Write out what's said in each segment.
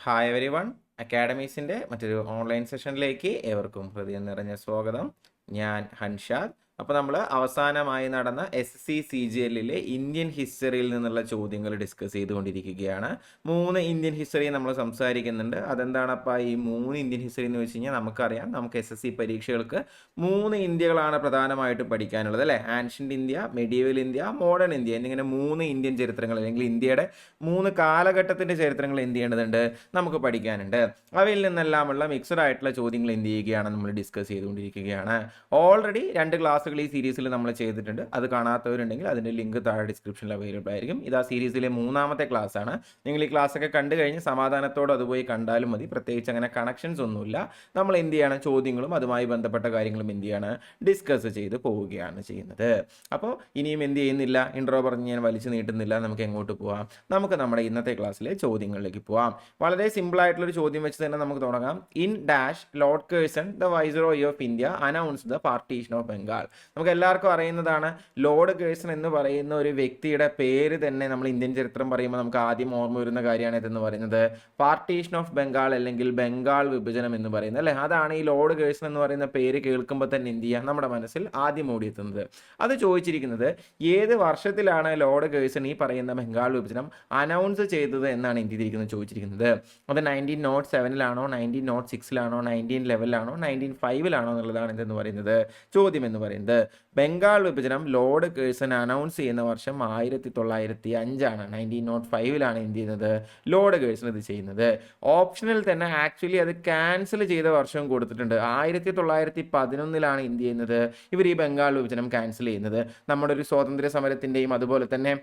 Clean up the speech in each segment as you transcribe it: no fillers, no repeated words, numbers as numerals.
Hi every one. അക്കാഡമീസിൻ്റെ മറ്റൊരു online സെഷനിലേക്ക് ഏവർക്കും ഹൃദയം നിറഞ്ഞ സ്വാഗതം. ഞാൻ ഹൻഷാദ്. അപ്പോൾ നമ്മൾ അവസാനമായി നടന്ന SSC-CGL ഇന്ത്യൻ ഹിസ്റ്ററിയിൽ നിന്നുള്ള ചോദ്യങ്ങൾ ഡിസ്കസ് ചെയ്തുകൊണ്ടിരിക്കുകയാണ്. 3 ഇന്ത്യൻ ഹിസ്റ്ററി നമ്മൾ സംസാരിക്കുന്നുണ്ട്. അതെന്താണപ്പോൾ ഈ 3 ഇന്ത്യൻ ഹിസ്റ്ററി എന്ന് വെച്ച് കഴിഞ്ഞാൽ നമുക്കറിയാം, നമുക്ക് SSC പരീക്ഷകൾക്ക് 3 ഇന്ത്യകളാണ് പ്രധാനമായിട്ടും പഠിക്കാനുള്ളത് അല്ലേ. Ancient India, medieval India, modern India എന്നിങ്ങനെ 3 ഇന്ത്യൻ ചരിത്രങ്ങൾ അല്ലെങ്കിൽ ഇന്ത്യയുടെ 3 കാലഘട്ടത്തിൻ്റെ ചരിത്രങ്ങൾ എന്ത് ചെയ്യേണ്ടതുണ്ട്, നമുക്ക് പഠിക്കാനുണ്ട്. അവയിൽ നിന്നെല്ലാമുള്ള മിക്സഡ് ആയിട്ടുള്ള ചോദ്യങ്ങൾ എന്ത് ചെയ്യുകയാണ്, നമ്മൾ ഡിസ്കസ് ചെയ്തുകൊണ്ടിരിക്കുകയാണ്. ഓൾറെഡി 2 ക്ലാസ്സുകൾ ഈ സീരീസിൽ നമ്മൾ ചെയ്തിട്ടുണ്ട്. അത് കാണാത്തവരുണ്ടെങ്കിൽ അതിൻ്റെ ലിങ്ക് താഴെ ഡിസ്ക്രിപ്ഷനിൽ അവൈലബിൾ ആയിരിക്കും. ഇത് ആ സീരീസിലെ 3ാമത്തെ ക്ലാസ് ആണ്. നിങ്ങൾ ഈ ക്ലാസ് ഒക്കെ കണ്ടു കഴിഞ്ഞ് സമാധാനത്തോടെ അത് പോയി കണ്ടാലും മതി. പ്രത്യേകിച്ച് അങ്ങനെ കണക്ഷൻസ് ഒന്നുമില്ല. നമ്മൾ എന്ത് ചെയ്യാണ്, ചോദ്യങ്ങളും അതുമായി ബന്ധപ്പെട്ട കാര്യങ്ങളും എന്ത് ചെയ്യാണ്, ഡിസ്കസ് ചെയ്ത് പോവുകയാണ് ചെയ്യുന്നത്. അപ്പോൾ ഇനിയും എന്ത് ചെയ്യുന്നില്ല, ഇൻട്രോ പറഞ്ഞ് ഞാൻ വലിച്ചു നീട്ടുന്നില്ല. നമുക്ക് എങ്ങോട്ട് പോവാം, നമുക്ക് നമ്മുടെ ഇന്നത്തെ ക്ലാസ്സിലെ ചോദ്യങ്ങളിലേക്ക് പോവാം. വളരെ സിമ്പിൾ ആയിട്ടുള്ളൊരു ചോദ്യം വെച്ച് തന്നെ നമുക്ക് തുടങ്ങാം. In dash Lord Kherson the viceroy of India announce the partition of Bengal. നമുക്ക് എല്ലാവർക്കും അറിയുന്നതാണ്, ലോർഡ് കേഴ്സൺ എന്ന് പറയുന്ന ഒരു വ്യക്തിയുടെ പേര് തന്നെ നമ്മൾ ഇന്ത്യൻ ചരിത്രം പറയുമ്പോൾ നമുക്ക് ആദ്യം ഓർമ്മ വരുന്ന കാര്യമാണ് ഇതെന്ന് പറയുന്നത് പാർട്ടീഷൻ ഓഫ് ബംഗാൾ അല്ലെങ്കിൽ ബംഗാൾ വിഭജനം എന്ന് പറയുന്നത് അല്ലേ. അതാണ് ഈ ലോർഡ് കേഴ്സൺ എന്ന് പറയുന്ന പേര് കേൾക്കുമ്പോൾ തന്നെ എന്ത് ചെയ്യുക, നമ്മുടെ മനസ്സിൽ ആദ്യം ഓടിയെത്തുന്നത്. അത് ചോദിച്ചിരിക്കുന്നത് ഏത് വർഷത്തിലാണ് ലോർഡ് കേഴ്സൺ ഈ പറയുന്ന ബംഗാൾ വിഭജനം അനൗൺസ് ചെയ്തത് എന്നാണ് എന്ത് ചെയ്തിരിക്കുന്നത് ചോദിച്ചിരിക്കുന്നത്. അത് 1907-ലാണോ, 1906-ലാണോ, 1911-ലാണോ, 1905-ലാണോ എന്നുള്ളതാണ് ഇതെന്ന് പറയുന്നത് ചോദ്യം എന്ന് പറയുന്നത്. ബംഗാൾ വിഭജനം ലോർഡ് കേഴ്സൺ അനൗൺസ് ചെയ്യുന്ന വർഷം 1905 ആണ്. 1905-ലാണ് എന്ത് ചെയ്യുന്നത്, ലോർഡ് കേഴ്സൺ ഇത് ചെയ്യുന്നത്. ഓപ്ഷനിൽ തന്നെ ആക്ച്വലി അത് ക്യാൻസൽ ചെയ്ത വർഷവും കൊടുത്തിട്ടുണ്ട്. 1911-ലാണ് എന്ത് ചെയ്യുന്നത്, ഇവർ ഈ ബംഗാൾ വിഭജനം ക്യാൻസൽ ചെയ്യുന്നത്. നമ്മുടെ ഒരു സ്വാതന്ത്ര്യ സമരത്തിൻ്റെയും അതുപോലെ തന്നെ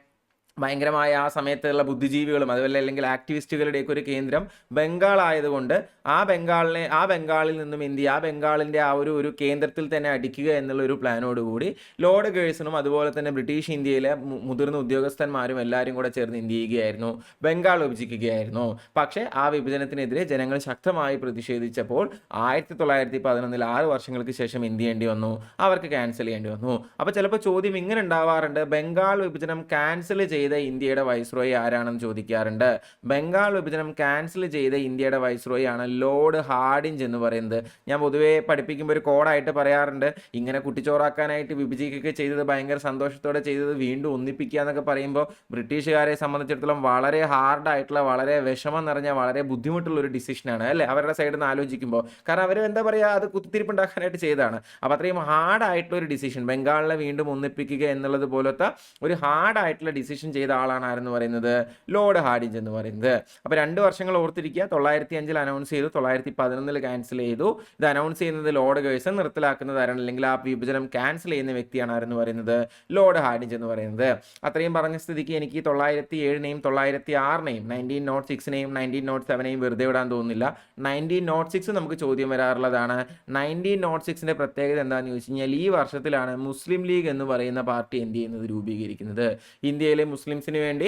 ഭയങ്കരമായ ആ സമയത്തുള്ള ബുദ്ധിജീവികളും അതുപോലെ അല്ലെങ്കിൽ ആക്ടിവിസ്റ്റുകളുടെയൊക്കെ ഒരു കേന്ദ്രം ബംഗാൾ ആയതുകൊണ്ട് ആ ബംഗാളിൽ നിന്നും എന്ത് ചെയ്യുക, ആ ബംഗാളിൻ്റെ ആ ഒരു കേന്ദ്രത്തിൽ തന്നെ അടിക്കുക എന്നുള്ള ഒരു പ്ലാനോടുകൂടി ലോർഡ് കേഴ്സണും അതുപോലെ തന്നെ ബ്രിട്ടീഷ് ഇന്ത്യയിലെ മുതിർന്ന ഉദ്യോഗസ്ഥന്മാരും എല്ലാവരും കൂടെ ചേർന്ന് എന്ത് ചെയ്യുകയായിരുന്നു, ബംഗാൾ വിഭജിക്കുകയായിരുന്നു. പക്ഷേ ആ വിഭജനത്തിനെതിരെ ജനങ്ങൾ ശക്തമായി പ്രതിഷേധിച്ചപ്പോൾ 1911 6 വർഷങ്ങൾക്ക് ശേഷം എന്ത് ചെയ്യേണ്ടി വന്നു, അവർക്ക് ക്യാൻസൽ ചെയ്യേണ്ടി വന്നു. അപ്പോൾ ചിലപ്പോൾ ചോദ്യം ഇങ്ങനെ ഉണ്ടാവാറുണ്ട്, ബംഗാൾ വിഭജനം ക്യാൻസൽ ചെയ്ത ഇന്ത്യയുടെ വൈസ്രോയി ആരാണെന്ന് ചോദിക്കാറുണ്ട്. ബംഗാൾ വിഭജനം ക്യാൻസൽ ചെയ്ത ഇന്ത്യയുടെ വൈസ്രോയി ആണ് ലോർഡ് ഹാർഡിഞ്ച് എന്ന് പറയുന്നത്. ഞാൻ പൊതുവേ പഠിപ്പിക്കുമ്പോൾ ഒരു കോഡായിട്ട് പറയാറുണ്ട്, ഇങ്ങനെ കുട്ടിച്ചോറാക്കാനായിട്ട് വിഭജിക്കുകയൊക്കെ ചെയ്തത് ഭയങ്കര സന്തോഷത്തോടെ ചെയ്തത് വീണ്ടും ഒന്നിപ്പിക്കുക എന്നൊക്കെ പറയുമ്പോൾ ബ്രിട്ടീഷുകാരെ സംബന്ധിച്ചിടത്തോളം വളരെ ഹാർഡായിട്ടുള്ള, വളരെ വിഷമം നിറഞ്ഞ, വളരെ ബുദ്ധിമുട്ടുള്ള ഒരു ഡിസിഷനാണ് അല്ലേ, അവരുടെ സൈഡിൽ നിന്ന് ആലോചിക്കുമ്പോൾ. കാരണം അവർ എന്താ പറയുക, അത് കുത്തിത്തിരിപ്പുണ്ടാക്കാനായിട്ട് ചെയ്തതാണ്. അപ്പോൾ അത്രയും ഹാർഡായിട്ടുള്ള ഒരു ഡിസിഷൻ, ബംഗാളിനെ വീണ്ടും ഒന്നിപ്പിക്കുക എന്നുള്ളത് പോലത്തെ ഒരു ഹാർഡായിട്ടുള്ള ഡിസിഷൻ ചെയ്ത ആളാണ് ആരെന്ന് പറയുന്നത്, ലോർഡ് ഹാർഡിഞ്ച് എന്ന് പറയുന്നത്. അപ്പോൾ 2 വർഷങ്ങൾ ഓർത്തിരിക്കുക. 1905 അനൗൺസ് ചെയ്തു, 1911 ക്യാൻസൽ ചെയ്തു. ഇത് അനൗൺസ് ചെയ്യുന്നത് ലോർഡ് കേഴ്സൺ, നിർത്തലാക്കുന്നത് ആരാണ് അല്ലെങ്കിൽ ആ വിഭജനം ക്യാൻസൽ ചെയ്യുന്ന വ്യക്തിയാണ് ആരെന്ന് പറയുന്നത്, ലോർഡ് ഹാർഡിഞ്ച് എന്ന് പറയുന്നത്. അത്രയും പറഞ്ഞ സ്ഥിതിക്ക് എനിക്ക് 1907-നെയും 1906-നെയും 1906-നെയും 1907-നെയും വെറുതെ വിടാൻ തോന്നുന്നില്ല. 1906 നമുക്ക് ചോദ്യം വരാറുള്ളതാണ്. 1906-ന്റെ പ്രത്യേകത എന്താണെന്ന് ചോദിച്ചു കഴിഞ്ഞാൽ ഈ വർഷത്തിലാണ് മുസ്ലിം ലീഗ് എന്ന് പറയുന്ന പാർട്ടി എന്ത് ചെയ്യുന്നത്, രൂപീകരിക്കുന്നത്. ഇന്ത്യയിലെ മുസ്ലിംസിന് വേണ്ടി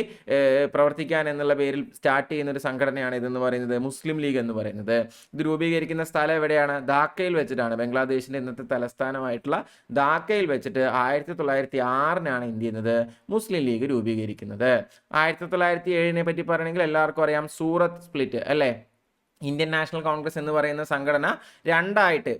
പ്രവർത്തിക്കാൻ എന്നുള്ള പേരിൽ സ്റ്റാർട്ട് ചെയ്യുന്ന ഒരു സംഘടനയാണ് ഇതെന്ന് പറയുന്നത് മുസ്ലിം ലീഗ് എന്ന് പറയുന്നത്. ഇത് രൂപീകരിക്കുന്ന സ്ഥലം എവിടെയാണ്, ധാക്കയിൽ വെച്ചിട്ടാണ്. ബംഗ്ലാദേശിൻ്റെ ഇന്നത്തെ തലസ്ഥാനമായിട്ടുള്ള ധാക്കയിൽ വെച്ചിട്ട് 1906-നാണ് എന്ത് ചെയ്യുന്നത്, മുസ്ലിം ലീഗ് രൂപീകരിക്കുന്നത്. 1907-നെ പറ്റി പറയണമെങ്കിൽ എല്ലാവർക്കും അറിയാം, സൂറത്ത് സ്പ്ലിറ്റ് അല്ലേ. ഇന്ത്യൻ നാഷണൽ കോൺഗ്രസ് എന്ന് പറയുന്ന സംഘടന 2ആയിട്ട്,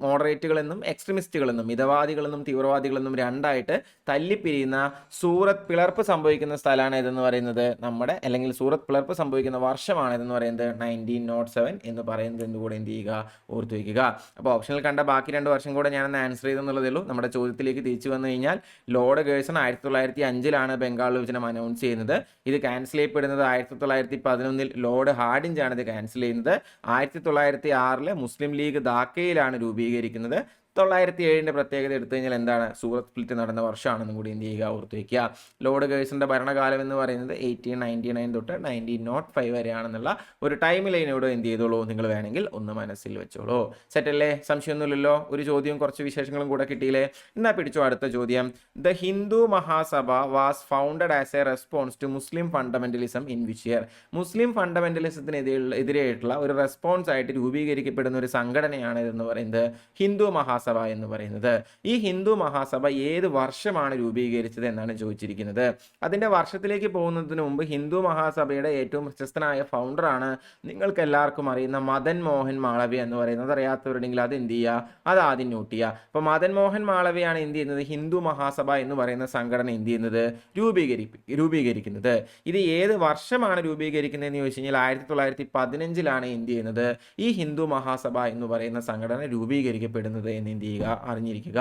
മോഡറേറ്റുകളെന്നും എക്സ്ട്രീമിസ്റ്റുകളെന്നും, മിതവാദികളെന്നും തീവ്രവാദികളെന്നും 2ആയിട്ട് തല്ലിപ്പിരിയുന്ന സൂറത്ത് പിളർപ്പ് സംഭവിക്കുന്ന സ്ഥലമാണ് ഇതെന്ന് പറയുന്നത് നമ്മുടെ, അല്ലെങ്കിൽ സൂറത്ത് പിളർപ്പ് സംഭവിക്കുന്ന വർഷമാണ് ഇതെന്ന് പറയുന്നത് 1907 എന്ന് പറയുന്നത് എന്നുകൂടെ എന്ത് ചെയ്യുക, ഓർത്തു വയ്ക്കുക. അപ്പോൾ ഓപ്ഷനിൽ കണ്ട ബാക്കി 2 വർഷം കൂടെ ഞാനൊന്ന് ആൻസർ ചെയ്തെന്നുള്ളതേ ഉള്ളൂ. നമ്മുടെ ചോദ്യത്തിലേക്ക് തിരിച്ചു വന്നു കഴിഞ്ഞാൽ ലോർഡ് കേഴ്സൺ 1905-ലാണ് ബംഗാൾ വിഭജനം അനൗൺസ് ചെയ്യുന്നത്. ഇത് ക്യാൻസൽ ചെയ്യപ്പെടുന്നത് 1911 ലോർഡ് ഹാർഡിഞ്ചാണ് ഇത് ക്യാൻസൽ ചെയ്യുന്നത്. 1906 മുസ്ലിം ലീഗ് ധാക്കയിലാണ് രൂപീകരിക്കുന്നത്. 1907-ന്റെ പ്രത്യേകത എടുത്തു കഴിഞ്ഞാൽ എന്താണ്, സൂറത്ത് സ്പ്ലിറ്റ് നടന്ന വർഷമാണെന്നും കൂടി എന്ത് ചെയ്യുക, ഓർത്ത് വയ്ക്കുക. ലോർഡ് കേഴ്സന്റെ ഭരണകാലം എന്ന് പറയുന്നത് 1899 തൊട്ട് 1905 വരെയാണെന്നുള്ള ഒരു ടൈം ലൈനോട് എന്ത് ചെയ്തോളൂ, നിങ്ങൾ വേണമെങ്കിൽ ഒന്ന് മനസ്സിൽ വെച്ചോളൂ. സെറ്റല്ലേ, സംശയമൊന്നുമില്ലല്ലോ. ഒരു ചോദ്യവും കുറച്ച് വിശേഷങ്ങളും കൂടെ കിട്ടിയില്ലേ. എന്നാ പിടിച്ചോ അടുത്ത ചോദ്യം. The Hindu Mahasabha was founded as a response to Muslim fundamentalism in which year. മുസ്ലിം ഫണ്ടമെന്റലിസത്തിനെതിരെയായിട്ടുള്ള ഒരു റെസ്പോൺസ് ആയിട്ട് രൂപീകരിക്കപ്പെടുന്ന ഒരു സംഘടനയാണ് ഇതെന്ന് പറയുന്നത് ഹിന്ദു മഹാസഭ മഹാസഭ എന്ന് പറയുന്നത്. ഈ ഹിന്ദു മഹാസഭ ഏത് വർഷമാണ് രൂപീകരിച്ചത് എന്നാണ് ചോദിച്ചിരിക്കുന്നത്. അതിന്റെ വർഷത്തിലേക്ക് പോകുന്നതിന് മുമ്പ് ഹിന്ദു മഹാസഭയുടെ ഏറ്റവും പ്രശസ്തനായ ഫൗണ്ടറാണ് നിങ്ങൾക്ക് എല്ലാവർക്കും അറിയുന്ന മദൻ മോഹൻ മാളവ്യ എന്ന് പറയുന്നത്. അറിയാത്തവരുണ്ടെങ്കിൽ അത് എന്ത് ചെയ്യുക, അത് ആദ്യം നോട്ട് ചെയ്യുക. അപ്പോൾ മദൻ മോഹൻ മാളവ്യയാണ് എന്ത് ചെയ്യുന്നത്, ഹിന്ദു മഹാസഭ എന്ന് പറയുന്ന സംഘടന എന്ത് ചെയ്യുന്നത്, രൂപീകരിക്കുന്നത്. ഇത് ഏത് വർഷമാണ് രൂപീകരിക്കുന്നതെന്ന് ചോദിച്ചു കഴിഞ്ഞാൽ 1915 എന്ത് ചെയ്യുന്നത്, ഈ ഹിന്ദു മഹാസഭ എന്ന് പറയുന്ന സംഘടന രൂപീകരിക്കപ്പെടുന്നത് എന്ന് എന്ത് ചെയ്യുക, അറിഞ്ഞിരിക്കുക.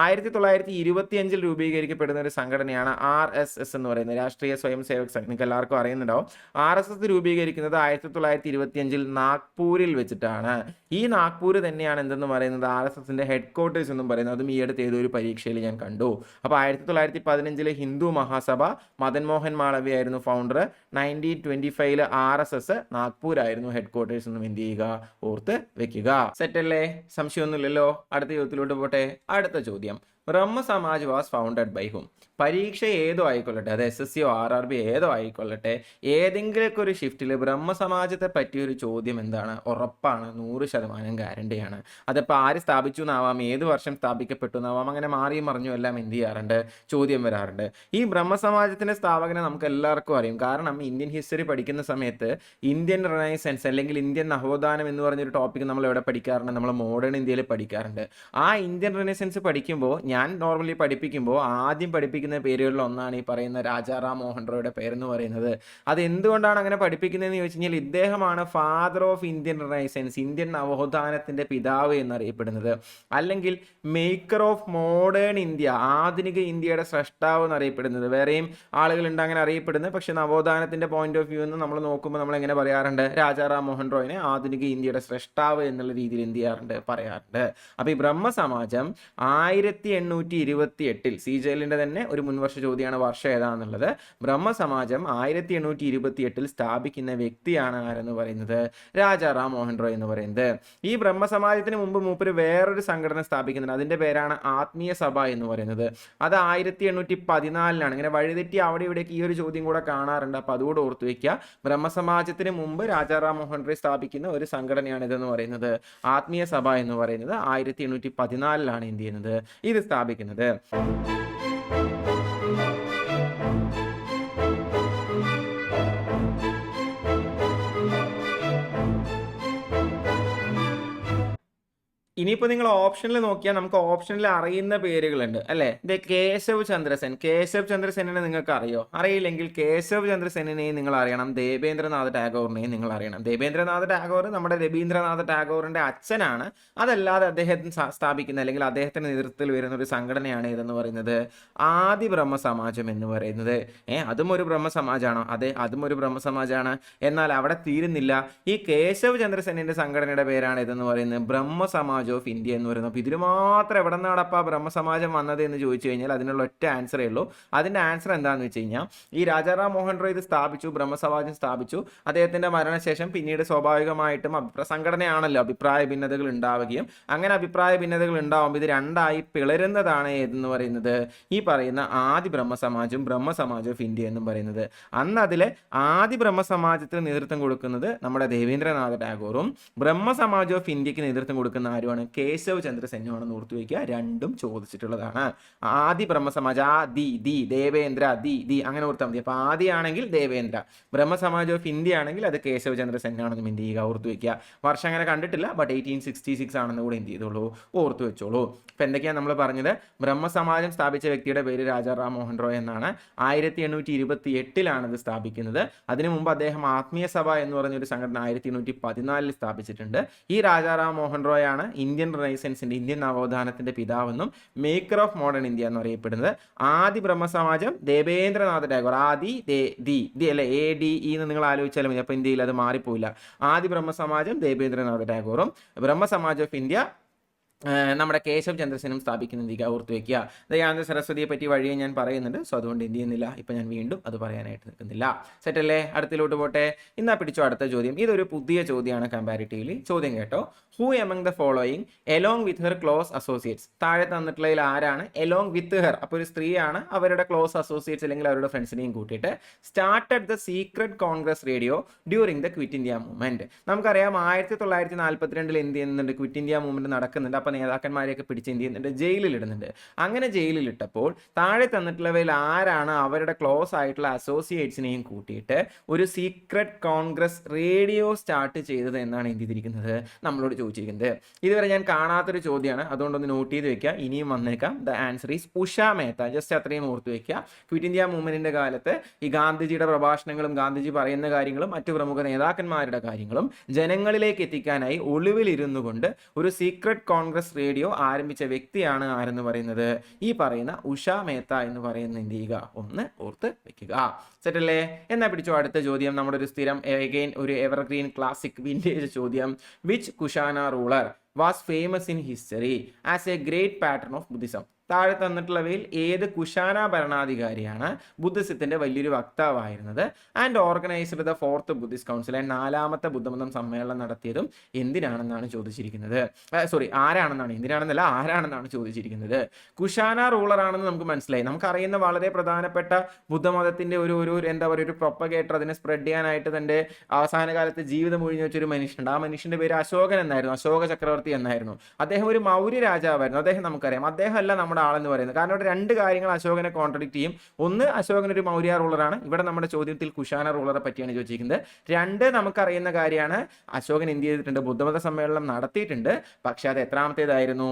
1925 രൂപീകരിക്കപ്പെടുന്ന ഒരു സംഘടനയാണ് RSS എന്ന് പറയുന്നത്, രാഷ്ട്രീയ സ്വയം സേവക് സംഘ്. നിങ്ങൾക്ക് എല്ലാവർക്കും അറിയുന്നുണ്ടാവും. RSS രൂപീകരിക്കുന്നത് 1925 നാഗ്പൂരിൽ വെച്ചിട്ടാണ്. ഈ നാഗ്പൂർ തന്നെയാണ് എന്തെന്ന് പറയുന്നത്, RSSന്റെ ഹെഡ് ക്വാർട്ടേഴ്സ് എന്നും പറയുന്നത്. അതും ഈ അടുത്ത് ഏതൊരു പരീക്ഷയിൽ ഞാൻ കണ്ടു. അപ്പോൾ 1915 ഹിന്ദു മഹാസഭ, മദൻ മോഹൻ മാളവ്യ ആയിരുന്നു ഫൗണ്ടർ. 1925 RSS നാഗ്പൂർ ആയിരുന്നു ഹെഡ് ക്വാർട്ടേഴ്സ് എന്നും എന്ത് ചെയ്യുക, ഓർത്ത് വെക്കുക. സെറ്റല്ലേ, സംശയമൊന്നുമില്ലല്ലോ. അടുത്ത ചോദ്യത്തിലോട്ട് പോട്ടെ. അടുത്ത ചോദ്യം, ബ്രഹ്മ സമാജ് വാസ് ഫൗണ്ടഡ് ബൈ ഹും? പരീക്ഷ ഏതോ ആയിക്കൊള്ളട്ടെ, അത് SSC RRB ഏതോ ആയിക്കൊള്ളട്ടെ, ഏതെങ്കിലുമൊക്കെ ഒരു ഷിഫ്റ്റിൽ ബ്രഹ്മസമാജത്തെ പറ്റിയൊരു ചോദ്യം എന്താണ്, ഉറപ്പാണ്, 100% ഗ്യാരണ്ടിയാണ്. അതിപ്പോൾ ആര് സ്ഥാപിച്ചു എന്നാവാം, ഏത് വർഷം സ്ഥാപിക്കപ്പെട്ടു എന്നാവാം, അങ്ങനെ മാറിയും മറിഞ്ഞും എല്ലാം എന്ത് ചെയ്യാറുണ്ട്, ചോദ്യം വരാറുണ്ട്. ഈ ബ്രഹ്മസമാജത്തിന്റെ സ്ഥാപകനെ നമുക്ക് എല്ലാവർക്കും അറിയും. കാരണം ഇന്ത്യൻ ഹിസ്റ്ററി പഠിക്കുന്ന സമയത്ത് ഇന്ത്യൻ റിനൈസൻസ് അല്ലെങ്കിൽ ഇന്ത്യൻ നവോത്ഥാനം എന്ന് പറഞ്ഞൊരു ടോപ്പിക് നമ്മൾ എവിടെ പഠിക്കാറുണ്ട്, നമ്മൾ മോഡേൺ ഇന്ത്യയിൽ പഠിക്കാറുണ്ട്. ആ ഇന്ത്യൻ റിനൈസൻസ് പഠിക്കുമ്പോൾ, ഞാൻ നോർമലി പഠിപ്പിക്കുമ്പോൾ ആദ്യം പഠിപ്പിക്കുന്ന പേരുകളിൽ ഒന്നാണ് ഈ പറയുന്ന രാജാറാം മോഹൻ റോയുടെ പേരെന്ന് പറയുന്നത്. അത് എന്തുകൊണ്ടാണ് അങ്ങനെ പഠിപ്പിക്കുന്നതെന്ന് ചോദിച്ചു കഴിഞ്ഞാൽ, ഇദ്ദേഹമാണ് father of Indian renaissance, Indian നവോത്ഥാനത്തിന്റെ പിതാവ് എന്നറിയപ്പെടുന്നത്. അല്ലെങ്കിൽ മേക്കർ ഓഫ് മോഡേൺ ഇന്ത്യ, ആധുനിക ഇന്ത്യയുടെ സ്രഷ്ടാവ് എന്നറിയപ്പെടുന്നത്. വേറെയും ആളുകളുണ്ട് അങ്ങനെ അറിയപ്പെടുന്നത്. പക്ഷെ നവോത്ഥാനത്തിന്റെ പോയിന്റ് ഓഫ് വ്യൂ എന്ന് നമ്മൾ നോക്കുമ്പോൾ നമ്മൾ എങ്ങനെ പറയാറുണ്ട്, രാജാറാം മോഹൻ റോയിനെ ആധുനിക ഇന്ത്യയുടെ സ്രഷ്ടാവ് എന്നുള്ള രീതിയിൽ എന്ത് ചെയ്യാറുണ്ട്, പറയാറുണ്ട്. അപ്പൊ ഈ ബ്രഹ്മസമാജം 1828 CJLന്റെ തന്നെ ഒരു മുൻവർഷ ചോദ്യമാണ്, വർഷം ഏതാണെന്നുള്ളത്. ബ്രഹ്മസമാജം 1828 സ്ഥാപിക്കുന്ന വ്യക്തിയാണ് ആരെന്ന് പറയുന്നത്, രാജാറാം മോഹൻ റോയ് എന്ന് പറയുന്നത്. ഈ ബ്രഹ്മസമാജത്തിന് മുമ്പ് മൂപ്പര് വേറൊരു സംഘടന സ്ഥാപിക്കുന്നുണ്ട്. അതിന്റെ പേരാണ് ആത്മീയ സഭ എന്ന് പറയുന്നത്. അത് 1814 ഇങ്ങനെ വഴിതെറ്റി അവിടെ ഇവിടേക്ക് ഈ ഒരു ചോദ്യം കൂടെ കാണാറുണ്ട്. അപ്പൊ അതുകൂടെ ഓർത്തു വെക്കുക. ബ്രഹ്മസമാജത്തിന് മുമ്പ് രാജാറാം മോഹൻ റോയ് സ്ഥാപിക്കുന്ന ഒരു സംഘടനയാണ് ഇതെന്ന് പറയുന്നത്, ആത്മീയ സഭ എന്ന് പറയുന്നത്. 1814 എന്ത് ചെയ്യുന്നത്, ഇത് സ്ഥാപിക്കുന്നത്. ഇനിയിപ്പോൾ നിങ്ങൾ ഓപ്ഷനിൽ നോക്കിയാൽ നമുക്ക് ഓപ്ഷനിൽ അറിയുന്ന പേരുകളുണ്ട് അല്ലേ. ഇത് കേശവ് ചന്ദ്രസെൻ. കേശവ് ചന്ദ്രസെനെ നിങ്ങൾക്ക് അറിയോ? അറിയില്ലെങ്കിൽ കേശവ് ചന്ദ്രസെനെയും നിങ്ങൾ അറിയണം, ദേവേന്ദ്രനാഥ് ടാഗോറിനെയും നിങ്ങൾ അറിയണം. ദേവേന്ദ്രനാഥ് ടാഗോർ നമ്മുടെ രവീന്ദ്രനാഥ് ടാഗോറിന്റെ അച്ഛനാണ്. അതല്ലാതെ അദ്ദേഹം സ്ഥാപിക്കുന്ന അല്ലെങ്കിൽ അദ്ദേഹത്തിന്റെ നേതൃത്വത്തിൽ വരുന്ന ഒരു സംഘടനയാണ് ഇതെന്ന് പറയുന്നത് ആദി ബ്രഹ്മസമാജം എന്ന് പറയുന്നത്. അതും ഒരു ബ്രഹ്മസമാജാണോ? അതെ, അതും ഒരു ബ്രഹ്മസമാജാണ്. എന്നാൽ അവിടെ തീരുന്നില്ല. ഈ കേശവ് ചന്ദ്രസെനിന്റെ സംഘടനയുടെ പേരാണ് ഇതെന്ന് പറയുന്നത് ബ്രഹ്മസമാജ് ഓഫ് ഇന്ത്യ എന്ന് പറയുന്നത്. അപ്പോൾ ഇതിന് മാത്രം എവിടെ നിന്നാണപ്പോൾ ബ്രഹ്മസമാജം വന്നത് എന്ന് ചോദിച്ചു കഴിഞ്ഞാൽ അതിനുള്ള ഒറ്റ ആൻസറേ ഉള്ളൂ. അതിന്റെ ആൻസർ എന്താണെന്ന് വെച്ച് കഴിഞ്ഞാൽ, ഈ രാജാറാം മോഹൻ റോയ് ഇത് സ്ഥാപിച്ചു, ബ്രഹ്മസമാജം സ്ഥാപിച്ചു. അദ്ദേഹത്തിന്റെ മരണശേഷം പിന്നീട് സ്വാഭാവികമായിട്ടും സംഘടനയാണല്ലോ, അഭിപ്രായ ഭിന്നതകൾ ഉണ്ടാവുകയും അങ്ങനെ അഭിപ്രായ ഭിന്നതകൾ ഉണ്ടാവുമ്പോൾ ഇത് രണ്ടായി പിളരുന്നതാണ് ഏതെന്ന് പറയുന്നത് ഈ പറയുന്ന ആദി ബ്രഹ്മസമാജും ബ്രഹ്മസമാജ് ഓഫ് ഇന്ത്യ എന്നും പറയുന്നത്. അന്ന് അതിലെ ആദി ബ്രഹ്മസമാജത്തിന് നേതൃത്വം കൊടുക്കുന്നത് നമ്മുടെ ദേവേന്ദ്രനാഥ് ടാഗോറും ബ്രഹ്മസമാജ് ഓഫ് ഇന്ത്യക്ക് നേതൃത്വം കൊടുക്കുന്ന ആരുമാണ്, കേശവ് ചന്ദ്രസെനുമാണെന്ന് ഓർത്തു വയ്ക്കുക. രണ്ടും ചോദിച്ചിട്ടുള്ളതാണ്. ആദി ബ്രഹ്മസമാജ്, ദേവേന്ദ്ര ദി അങ്ങനെ ഓർത്താൽ മതി. അപ്പൊ ആദിയാണെങ്കിൽ ദേവേന്ദ്ര, ബ്രഹ്മസമാജ് ഓഫ് ഇന്ത്യ ആണെങ്കിൽ അത് കേശവ് ചന്ദ്രസെൻ ആണെന്നും എന്ത് ചെയ്യുക, ഓർത്തു വയ്ക്കുക. വർഷം അങ്ങനെ കണ്ടിട്ടില്ല, ബട്ട് 1866 ആണെന്ന് കൂടെ എന്ത് ചെയ്തോളൂ, ഓർത്തു വെച്ചോളൂ. ഇപ്പൊ എന്തൊക്കെയാണ് നമ്മൾ പറഞ്ഞത്, ബ്രഹ്മസമാജം സ്ഥാപിച്ച വ്യക്തിയുടെ പേര് രാജാറാം മോഹൻ റോയ് എന്നാണ്. 1828 ഇത് സ്ഥാപിക്കുന്നത്. അതിനു മുമ്പ് അദ്ദേഹം ആത്മീയ സഭ എന്ന് പറഞ്ഞൊരു സംഘടന 1814 സ്ഥാപിച്ചിട്ടുണ്ട്. ഈ രാജാറാം മോഹൻ റോയ് ആണ് ഇന്ത്യൻ റിനൈസൻസിന്റെ, ഇന്ത്യൻ നവോത്ഥാനത്തിന്റെ പിതാവെന്നും മേക്കർ ഓഫ് മോഡേൺ ഇന്ത്യ എന്ന് അറിയപ്പെടുന്നത്. ആദി ബ്രഹ്മസമാജം ദേവേന്ദ്രനാഥ് ടാഗോർ, ആദി ദി അല്ലെ, ADE എന്ന് നിങ്ങൾ ആലോചിച്ചാലും മതി. അപ്പൊ ഇന്ത്യയിൽ അത് മാറിപ്പോയില്ല. ആദി ബ്രഹ്മസമാജം ദേവേന്ദ്രനാഥ് ടാഗോറും ബ്രഹ്മസമാജ് ഓഫ് ഇന്ത്യ നമ്മുടെ കേശവ് ചന്ദ്രസെനും സ്ഥാപിക്കുന്ന ഓർത്ത് വയ്ക്കുക. ദയാനന്ദ സരസ്വതിയെ പറ്റി വഴിയെ ഞാൻ പറയുന്നുണ്ട്. സോ അതുകൊണ്ട് എന്ത് ചെയ്യുന്നില്ല, ഇപ്പം ഞാൻ വീണ്ടും അത് പറയാനായിട്ട് നിൽക്കുന്നില്ല. സെറ്റല്ലേ, അടുത്തിലോട്ട് പോട്ടെ. ഇന്നാ പിടിച്ചോ അടുത്ത ചോദ്യം. ഇതൊരു പുതിയ ചോദ്യമാണ് കമ്പാരിറ്റീവ്ലി. ചോദ്യം കേട്ടോ. Who among the following along with her close associates? താഴെ തന്നിട്ടുള്ളതിൽ ആരാണ് എലോങ് വിത്ത് ഹെർ, അപ്പോൾ ഒരു സ്ത്രീയാണ്, അവരുടെ ക്ലോസ് അസോസിയേറ്റ്സ് അല്ലെങ്കിൽ അവരുടെ ഫ്രണ്ട്സിനെയും കൂട്ടിയിട്ട് started the secret Congress radio during the quit India movement. നമുക്കറിയാം 1942 എന്ത് ചെയ്യുന്നുണ്ട്, ക്വിറ്റ് ഇന്ത്യ മൂവ്മെന്റ് നടക്കുന്നുണ്ട്. അപ്പം നേതാക്കന്മാരെയൊക്കെ പിടിച്ച് എന്ത് ചെയ്യുന്നുണ്ട്, ജയിലിലിടുന്നുണ്ട്. അങ്ങനെ ജയിലിലിട്ടപ്പോൾ താഴെ തന്നിട്ടുള്ളവയിൽ ആരാണ് അവരുടെ ക്ലോസ് ആയിട്ടുള്ള അസോസിയേറ്റ്സിനെയും കൂട്ടിയിട്ട് ഒരു സീക്രട്ട് കോൺഗ്രസ് റേഡിയോ സ്റ്റാർട്ട് ചെയ്തത് എന്നാണ് എന്ത് ചെയ്തിരിക്കുന്നത്, നമ്മളോട് ചോദിച്ചിരിക്കുന്നത്. ഇതുവരെ ഞാൻ കാണാത്തൊരു ചോദ്യമാണ്, അതുകൊണ്ടൊന്ന് നോട്ട് ചെയ്ത് വെക്കുക. ഇനിയും വന്നേക്കാം. The answer is Usha Mehta. Just അത്രയും ഓർത്ത് വെക്കുക. ക്വിറ്റ് ഇന്ത്യ മൂവ്മെന്റിന്റെ കാലത്ത് ഈ ഗാന്ധിജിയുടെ പ്രഭാഷണങ്ങളും ഗാന്ധിജി പറയുന്ന കാര്യങ്ങളും മറ്റു പ്രമുഖ നേതാക്കന്മാരുടെ കാര്യങ്ങളും ജനങ്ങളിലേക്ക് എത്തിക്കാനായി ഒളിവിലിരുന്നു കൊണ്ട് ഒരു സീക്രട്ട് കോൺഗ്രസ് റേഡിയോ ആരംഭിച്ച വ്യക്തിയാണ് ആരെന്ന് പറയുന്നത്, ഈ പറയുന്ന ഉഷ മേത്ത എന്ന് പറയുന്ന എന്ത് ചെയ്യുക, ഒന്ന് ഓർത്ത് വെക്കുക. സെറ്റല്ലേ? എന്നാ പിടിച്ചോ അടുത്ത ചോദ്യം. നമ്മുടെ ഒരു സ്ഥിരം അഗൈൻ ഒരു എവർഗ്രീൻ ക്ലാസിക് വിന്റേജ് ചോദ്യം. Which Kushana ruler was famous in history as a great patron of Buddhism? താഴെ തന്നിട്ടുള്ളവയിൽ ഏത് കുഷാന ഭരണാധികാരിയാണ് ബുദ്ധിസത്തിന്റെ വലിയൊരു വക്താവായിരുന്നത് and organised the fourth Buddhist council and 4ാമത്തെ ബുദ്ധമതം സമ്മേളനം നടത്തിയതും എന്തിനാണെന്നാണ് ചോദിച്ചിരിക്കുന്നത്. എന്തിനാണെന്നല്ല, ആരാണെന്നാണ് ചോദിച്ചിരിക്കുന്നത്. കുഷാന റൂളർ ആണെന്ന് നമുക്ക് മനസ്സിലായി. നമുക്കറിയുന്ന വളരെ പ്രധാനപ്പെട്ട ബുദ്ധമതത്തിന്റെ ഒരു എന്താ പറയുക, ഒരു പ്രൊപ്പഗേറ്റർ, അതിനെ സ്പ്രെഡ് ചെയ്യാനായിട്ട് തന്റെ അവസാന കാലത്ത് ജീവിതം ഒഴിഞ്ഞു വെച്ചൊരു മനുഷ്യനുണ്ട്. ആ മനുഷ്യന്റെ പേര് അശോകൻ എന്നായിരുന്നു, അശോക ചക്രവർത്തി എന്നായിരുന്നു. അദ്ദേഹം ഒരു മൗര്യ രാജാവായിരുന്നു. അദ്ദേഹം നമുക്കറിയാം, അദ്ദേഹം അല്ല നമ്മുടെ ആളെന്ന് പറയുന്നത്. കാരണം ഇവിടെ രണ്ട് കാര്യങ്ങൾ അശോകനെ കോൺട്രഡിക്ട് ചെയ്യും. ഒന്ന്, അശോകൻ ഒരു മൗര്യ റൂളറാണ്. ഇവിടെ നമ്മുടെ ചോദ്യത്തിൽ കുഷാന റൂളറെ പറ്റിയാണ് ചോദിച്ചിരിക്കുന്നത്. രണ്ട്, നമുക്കറിയുന്ന കാര്യമാണ്, അശോകൻ എന്ത് ചെയ്തിട്ടുണ്ട്, ബുദ്ധമത സമ്മേളനം നടത്തിയിട്ടുണ്ട്. പക്ഷെ അത് എത്രാമത്തേതായിരുന്നു?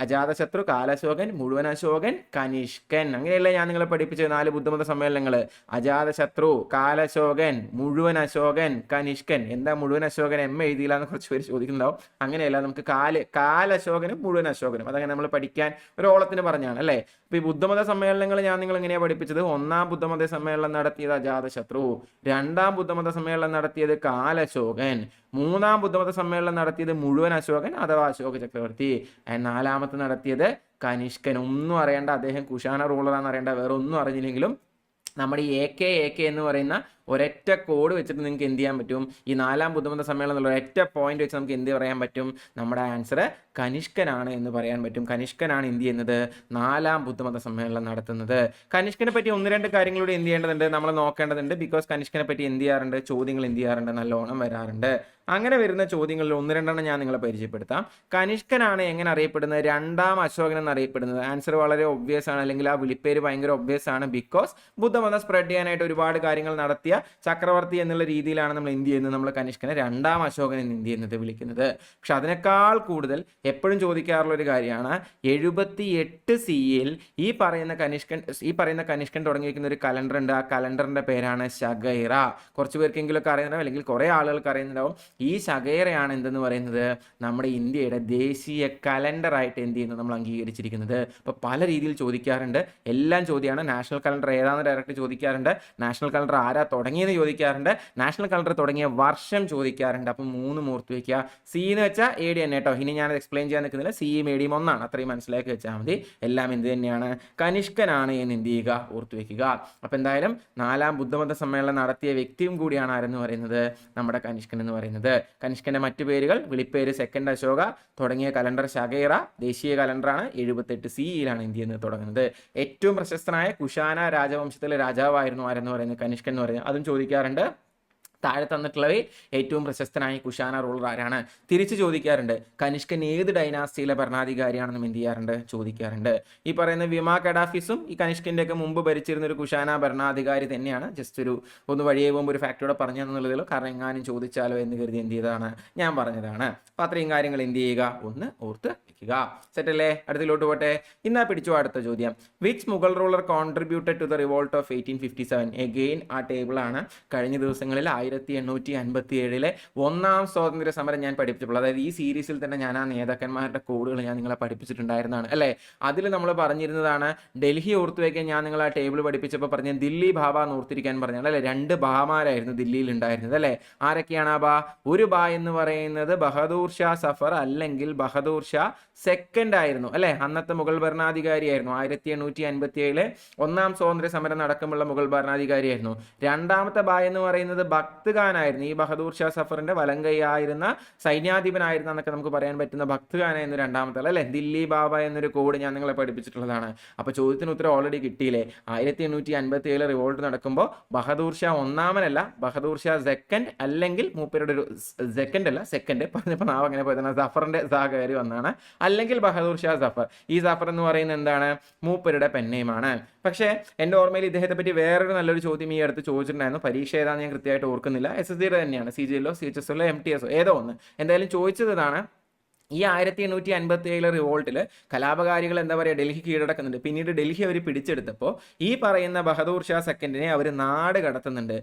അജാതശത്രു, കാലശോകൻ, മുഴുവൻ അശോകൻ, കനിഷ്കൻ. അങ്ങനെയല്ല ഞാൻ നിങ്ങളെ പഠിപ്പിച്ച 4 ബുദ്ധമത സമ്മേളനങ്ങൾ. അജാതശത്രു, കാലശോകൻ, മുഴുവൻ അശോകൻ, കനിഷ്കൻ. എന്താ മുഴുവൻ അശോകൻ എം എഴുതിയില്ല എന്ന് കുറച്ച് പേര് ചോദിക്കുന്നുണ്ടാവും. അങ്ങനെയല്ല, നമുക്ക് കാലശോകനും മുഴുവൻ അശോകനും അതങ്ങനെ നമ്മൾ പഠിക്കാൻ ഒരു ഓളത്തിന് പറഞ്ഞാണ് അല്ലേ. അപ്പൊ ഈ ബുദ്ധമത സമ്മേളനങ്ങൾ ഞാൻ നിങ്ങൾ എങ്ങനെയാ പഠിപ്പിച്ചത്? 1-ാം ബുദ്ധമത സമ്മേളനം നടത്തിയത് അജാതശത്രു, 2-ാം ബുദ്ധമത സമ്മേളനം നടത്തിയത് കാലശോകൻ, 3-ാം ബുദ്ധമത സമ്മേളനം നടത്തിയത് മുഴുവൻ അശോകൻ അഥവാ അശോക ചക്രവർത്തി, 4-ാമത്തെ നടത്തിയത് കനിഷ്കൻ. ഒന്നും അറിയേണ്ട, അദ്ദേഹം കുഷാന റൂളറാന്ന് അറിയേണ്ട, വേറെ ഒന്നും അറിഞ്ഞില്ലെങ്കിലും നമ്മുടെ ഈ എ കെ എന്ന് പറയുന്ന ഒരൊറ്റ കോഡ് വെച്ചിട്ട് നിങ്ങൾക്ക് എന്ത് ചെയ്യാൻ പറ്റും, ഈ 4-ാം ബുദ്ധമത സമ്മേളനം എന്നുള്ള ഒരൊറ്റ പോയിന്റ് വെച്ച് നമുക്ക് എന്ത് പറയാൻ പറ്റും, നമ്മുടെ ആൻസർ കനിഷ്കനാണ് എന്ന് പറയാൻ പറ്റും. കനിഷ്കനാണ് എന്ത് ചെയ്യുന്നത്, 4-ാം ബുദ്ധമത സമ്മേളനം നടത്തുന്നത്. കനിഷ്കനെ പറ്റി 1-2 കാര്യങ്ങളൂടെ എന്ത് ചെയ്യേണ്ടതുണ്ട്, നമ്മൾ നോക്കേണ്ടതുണ്ട്. ബിക്കോസ് കനിഷ്കനെ പറ്റി എന്ത് ചെയ്യാറുണ്ട്, ചോദ്യങ്ങൾ എന്ത് ചെയ്യാറുണ്ട്, നല്ലോണം വരാറുണ്ട്. അങ്ങനെ വരുന്ന ചോദ്യങ്ങളിൽ 1-2 ഞാൻ നിങ്ങളെ പരിചയപ്പെടുത്താം. കനിഷ്കനാണ് എങ്ങനെ അറിയപ്പെടുന്നത്, 2-ാം അശോകൻ എന്നറിയപ്പെടുന്നത്. ആൻസർ വളരെ ഒബ്വിയസ് ആണ്, അല്ലെങ്കിൽ ആ വിളിപ്പേര് ഭയങ്കര ഒബ്വിയസ് ആണ്. ബിക്കോസ് ബുദ്ധമതം സ്പ്രെഡ് ചെയ്യാനായിട്ട് ഒരുപാട് കാര്യങ്ങൾ നടത്തിയ ചക്രവർത്തി എന്നുള്ള രീതിയിലാണ് നമ്മൾ എന്ത് ചെയ്യുന്നത്, നമ്മൾ കനിഷ്കനെ 2-ാം അശോകൻ എന്ന് എന്ത് ചെയ്യുന്നത്, വിളിക്കുന്നത്. പക്ഷെ അതിനേക്കാൾ കൂടുതൽ എപ്പോഴും ചോദിക്കാറുള്ള ഒരു കാര്യമാണ്, 78 CE ഈ പറയുന്ന കനിഷ്കൻ തുടങ്ങി വയ്ക്കുന്ന ഒരു കലണ്ടർ ഉണ്ട്. ആ കലണ്ടറിന്റെ പേരാണ് ശകൈറ. കുറച്ച് പേർക്കെങ്കിലും ഒക്കെ അറിയുന്നുണ്ടാവും, അല്ലെങ്കിൽ കുറെ ആളുകൾക്ക് അറിയുന്നുണ്ടാവും. ഈ ശകൈറയാണ് എന്തെന്ന് പറയുന്നത്, നമ്മുടെ ഇന്ത്യയുടെ ദേശീയ കലണ്ടറായിട്ട് എന്ത് ചെയ്യുന്നത്, നമ്മൾ അംഗീകരിച്ചിരിക്കുന്നത്. അപ്പോൾ പല രീതിയിൽ ചോദിക്കാറുണ്ട്. എല്ലാം ചോദ്യമാണ്. നാഷണൽ കലണ്ടർ ഏതാണെന്ന് ഡയറക്റ്റ് ചോദിക്കാറുണ്ട്. നാഷണൽ കലണ്ടർ ആരാ തുടങ്ങിയെന്ന് ചോദിക്കാറുണ്ട്. നാഷണൽ കലണ്ടർ തുടങ്ങിയ വർഷം ചോദിക്കാറുണ്ട്. അപ്പം 3 ഓർത്ത് വെക്കുക. സി എന്ന് വെച്ചാൽ എ ഡി തന്നെ കേട്ടോ. ഇനി ഞാൻ എക്സ്പ്ലെയിൻ ചെയ്യാൻ നിൽക്കുന്നില്ല. സിയും എ ഡിയും ഒന്നാണ്, അത്രയും മനസ്സിലാക്കി വെച്ചാൽ മതി. എല്ലാം എന്ത് തന്നെയാണ്, കനിഷ്കനാണ് എന്ന് എന്ത് ചെയ്യുക, ഓർത്ത് വെക്കുക. അപ്പം എന്തായാലും 4-ാം ബുദ്ധമത സമ്മേളനം നടത്തിയ വ്യക്തിയും കൂടിയാണ് ആരെന്ന് പറയുന്നത്, നമ്മുടെ കനിഷ്കൻ എന്ന് പറയുന്നത്. കനിഷ്കന്റെ മറ്റു പേരുകൾ, വിളിപ്പേര് സെക്കൻഡ് അശോക, തുടങ്ങിയ കലണ്ടർ ശകൈറ, ദേശീയ കലണ്ടറാണ്. 78 CE ഇന്ത്യ എന്ന് തുടങ്ങുന്നത്. ഏറ്റവും പ്രശസ്തനായ കുഷാന രാജവംശത്തിലെ രാജാവായിരുന്നു ആരെന്ന് പറയുന്നത്, കനിഷ്കൻ എന്ന് പറയുന്നത്. അതും ചോദിക്കാറുണ്ട്. താഴെ തന്നിട്ടുള്ളവയിൽ ഏറ്റവും പ്രശസ്തനായ കുഷാന റൂളർ ആരാണ്, തിരിച്ചു ചോദിക്കാറുണ്ട്. കനിഷ്കൻ ഏത് ഡൈനാസ്റ്റിയിലെ ഭരണാധികാരിയാണെന്നും എന്ത് ചെയ്യാറുണ്ട്, ചോദിക്കാറുണ്ട്. ഈ പറയുന്ന വിമാ കഡാഫിസും ഈ കനിഷ്കന്റെ ഒക്കെ മുമ്പ് ഭരിച്ചിരുന്ന ഒരു കുഷാന ഭരണാധികാരി തന്നെയാണ്. ജസ്റ്റ് ഒന്ന് വഴിയെ പോകുമ്പോൾ ഒരു ഫാക്ടോടെ പറഞ്ഞു എന്നുള്ളതിലോ, കാരണം എങ്ങാനും ചോദിച്ചാലോ എന്ന് കരുതി എന്ത് ചെയ്തതാണ്, ഞാൻ പറഞ്ഞതാണ്. അപ്പം അത്രയും കാര്യങ്ങൾ എന്ത് ചെയ്യുക, ഒന്ന് ഓർത്ത് വെക്കുക. സെറ്റല്ലേ? അടുത്തിലോട്ട് പോട്ടെ. ഇന്നാ പിടിച്ചു അടുത്ത ചോദ്യം. Which Mughal ruler contributed to the revolt of 1857? Again ആ ടേബിൾ ആണ്. കഴിഞ്ഞ ദിവസങ്ങളിൽ 1857 1-ാം സ്വാതന്ത്ര്യ സമരം ഞാൻ പഠിപ്പിച്ചപ്പോൾ, അതായത് ഈ സീരീസിൽ തന്നെ ഞാൻ ആ നേതാക്കന്മാരുടെ കോഡുകൾ ഞാൻ നിങ്ങളെ പഠിപ്പിച്ചിട്ടുണ്ടായിരുന്നതാണ് അല്ലേ. അതിൽ നമ്മൾ പറഞ്ഞിരുന്നതാണ്, ഡൽഹി ഓർത്തു വയ്ക്കാൻ ഞാൻ നിങ്ങൾ ആ ടേബിൾ പഠിപ്പിച്ചപ്പോൾ പറഞ്ഞ ദില്ലി ബാബ എന്ന് ഓർത്തിരിക്കാൻ പറഞ്ഞാണ് അല്ലേ. 2 ബാമാരായിരുന്നു ദില്ലിയിൽ ഉണ്ടായിരുന്നത് അല്ലേ. ആരൊക്കെയാണ് ആ ബാ? ഒരു ബാ എന്ന് പറയുന്നത് ബഹദൂർ ഷാ സഫർ അല്ലെങ്കിൽ ബഹദൂർ ഷാ സെക്കൻഡ് ആയിരുന്നു അല്ലേ. അന്നത്തെ മുഗൾ ഭരണാധികാരിയായിരുന്നു. 1857 1-ാം സ്വാതന്ത്ര്യ സമരം നടക്കുമ്പോൾ മുഗൾ ഭരണാധികാരിയായിരുന്നു. 2-ാമത്തെ ബാ എന്ന് പറയുന്നത് ബക്ത് ഭക്ത് ഖാൻ ആയിരുന്നു. ഈ ബഹദൂർ ഷാ സഫറിന്റെ വലങ്കൈയായിരുന്ന സൈന്യാധിപനായിരുന്ന എന്നൊക്കെ നമുക്ക് പറയാൻ പറ്റുന്ന ഭക്ത് ഖാൻ എന്ന രണ്ടാമത്തെ ആൾ അല്ലെ. ദില്ലി ബാബ എന്നൊരു കോഡ് ഞാൻ നിങ്ങളെ പഠിപ്പിച്ചിട്ടുള്ളതാണ്. അപ്പോൾ ചോദ്യത്തിന് ഉത്തരം ഓൾറെഡി കിട്ടിയില്ലേ. 1857 റിവോൾട്ട് നടക്കുമ്പോൾ ബഹദൂർ ഷാ ഒന്നാമനല്ല, ബഹദൂർ ഷാ സെക്കൻഡ്, അല്ലെങ്കിൽ മൂപ്പരുടെ ഒരു സെക്കൻഡ് അല്ല സെക്കൻഡ് പറഞ്ഞപ്പോൾ നാവ് അങ്ങനെ പോയതാണ്, സഫറിന്റെ സാ കയറി വന്നാണ്, അല്ലെങ്കിൽ ബഹദൂർ ഷാ സഫർ. ഈ സഫർ എന്ന് പറയുന്നത് എന്താണ്, മൂപ്പരുടെ പെന്നേമാണ്. പക്ഷേ എൻ്റെ ഓർമ്മയിൽ ഇദ്ദേഹത്തെ പറ്റി വേറൊരു നല്ലൊരു ചോദ്യം ഈ അടുത്ത് ചോദിച്ചിട്ടുണ്ടായിരുന്നു. പരീക്ഷ ഏതാണെന്ന് ഞാൻ കൃത്യമായിട്ട് ഓർക്കുന്നില്ല. SSD തന്നെയാണ്, CGL-ഓ CHS-ഓ MTS-ഓ ഏതോ ഒന്ന്. എന്തായാലും ചോദിച്ചത് ഇതാണ്, ഈ 1857 റിവോൾട്ടിൽ കലാപകാരികൾ എന്താ പറയുക ഡൽഹി കീഴടക്കുന്നുണ്ട്. പിന്നീട് ഡൽഹി അവർ പിടിച്ചെടുത്തപ്പോൾ ഈ പറയുന്ന ബഹദൂർ ഷാ സെക്കൻഡിനെ അവർ നാട് കടത്തുന്നുണ്ട്.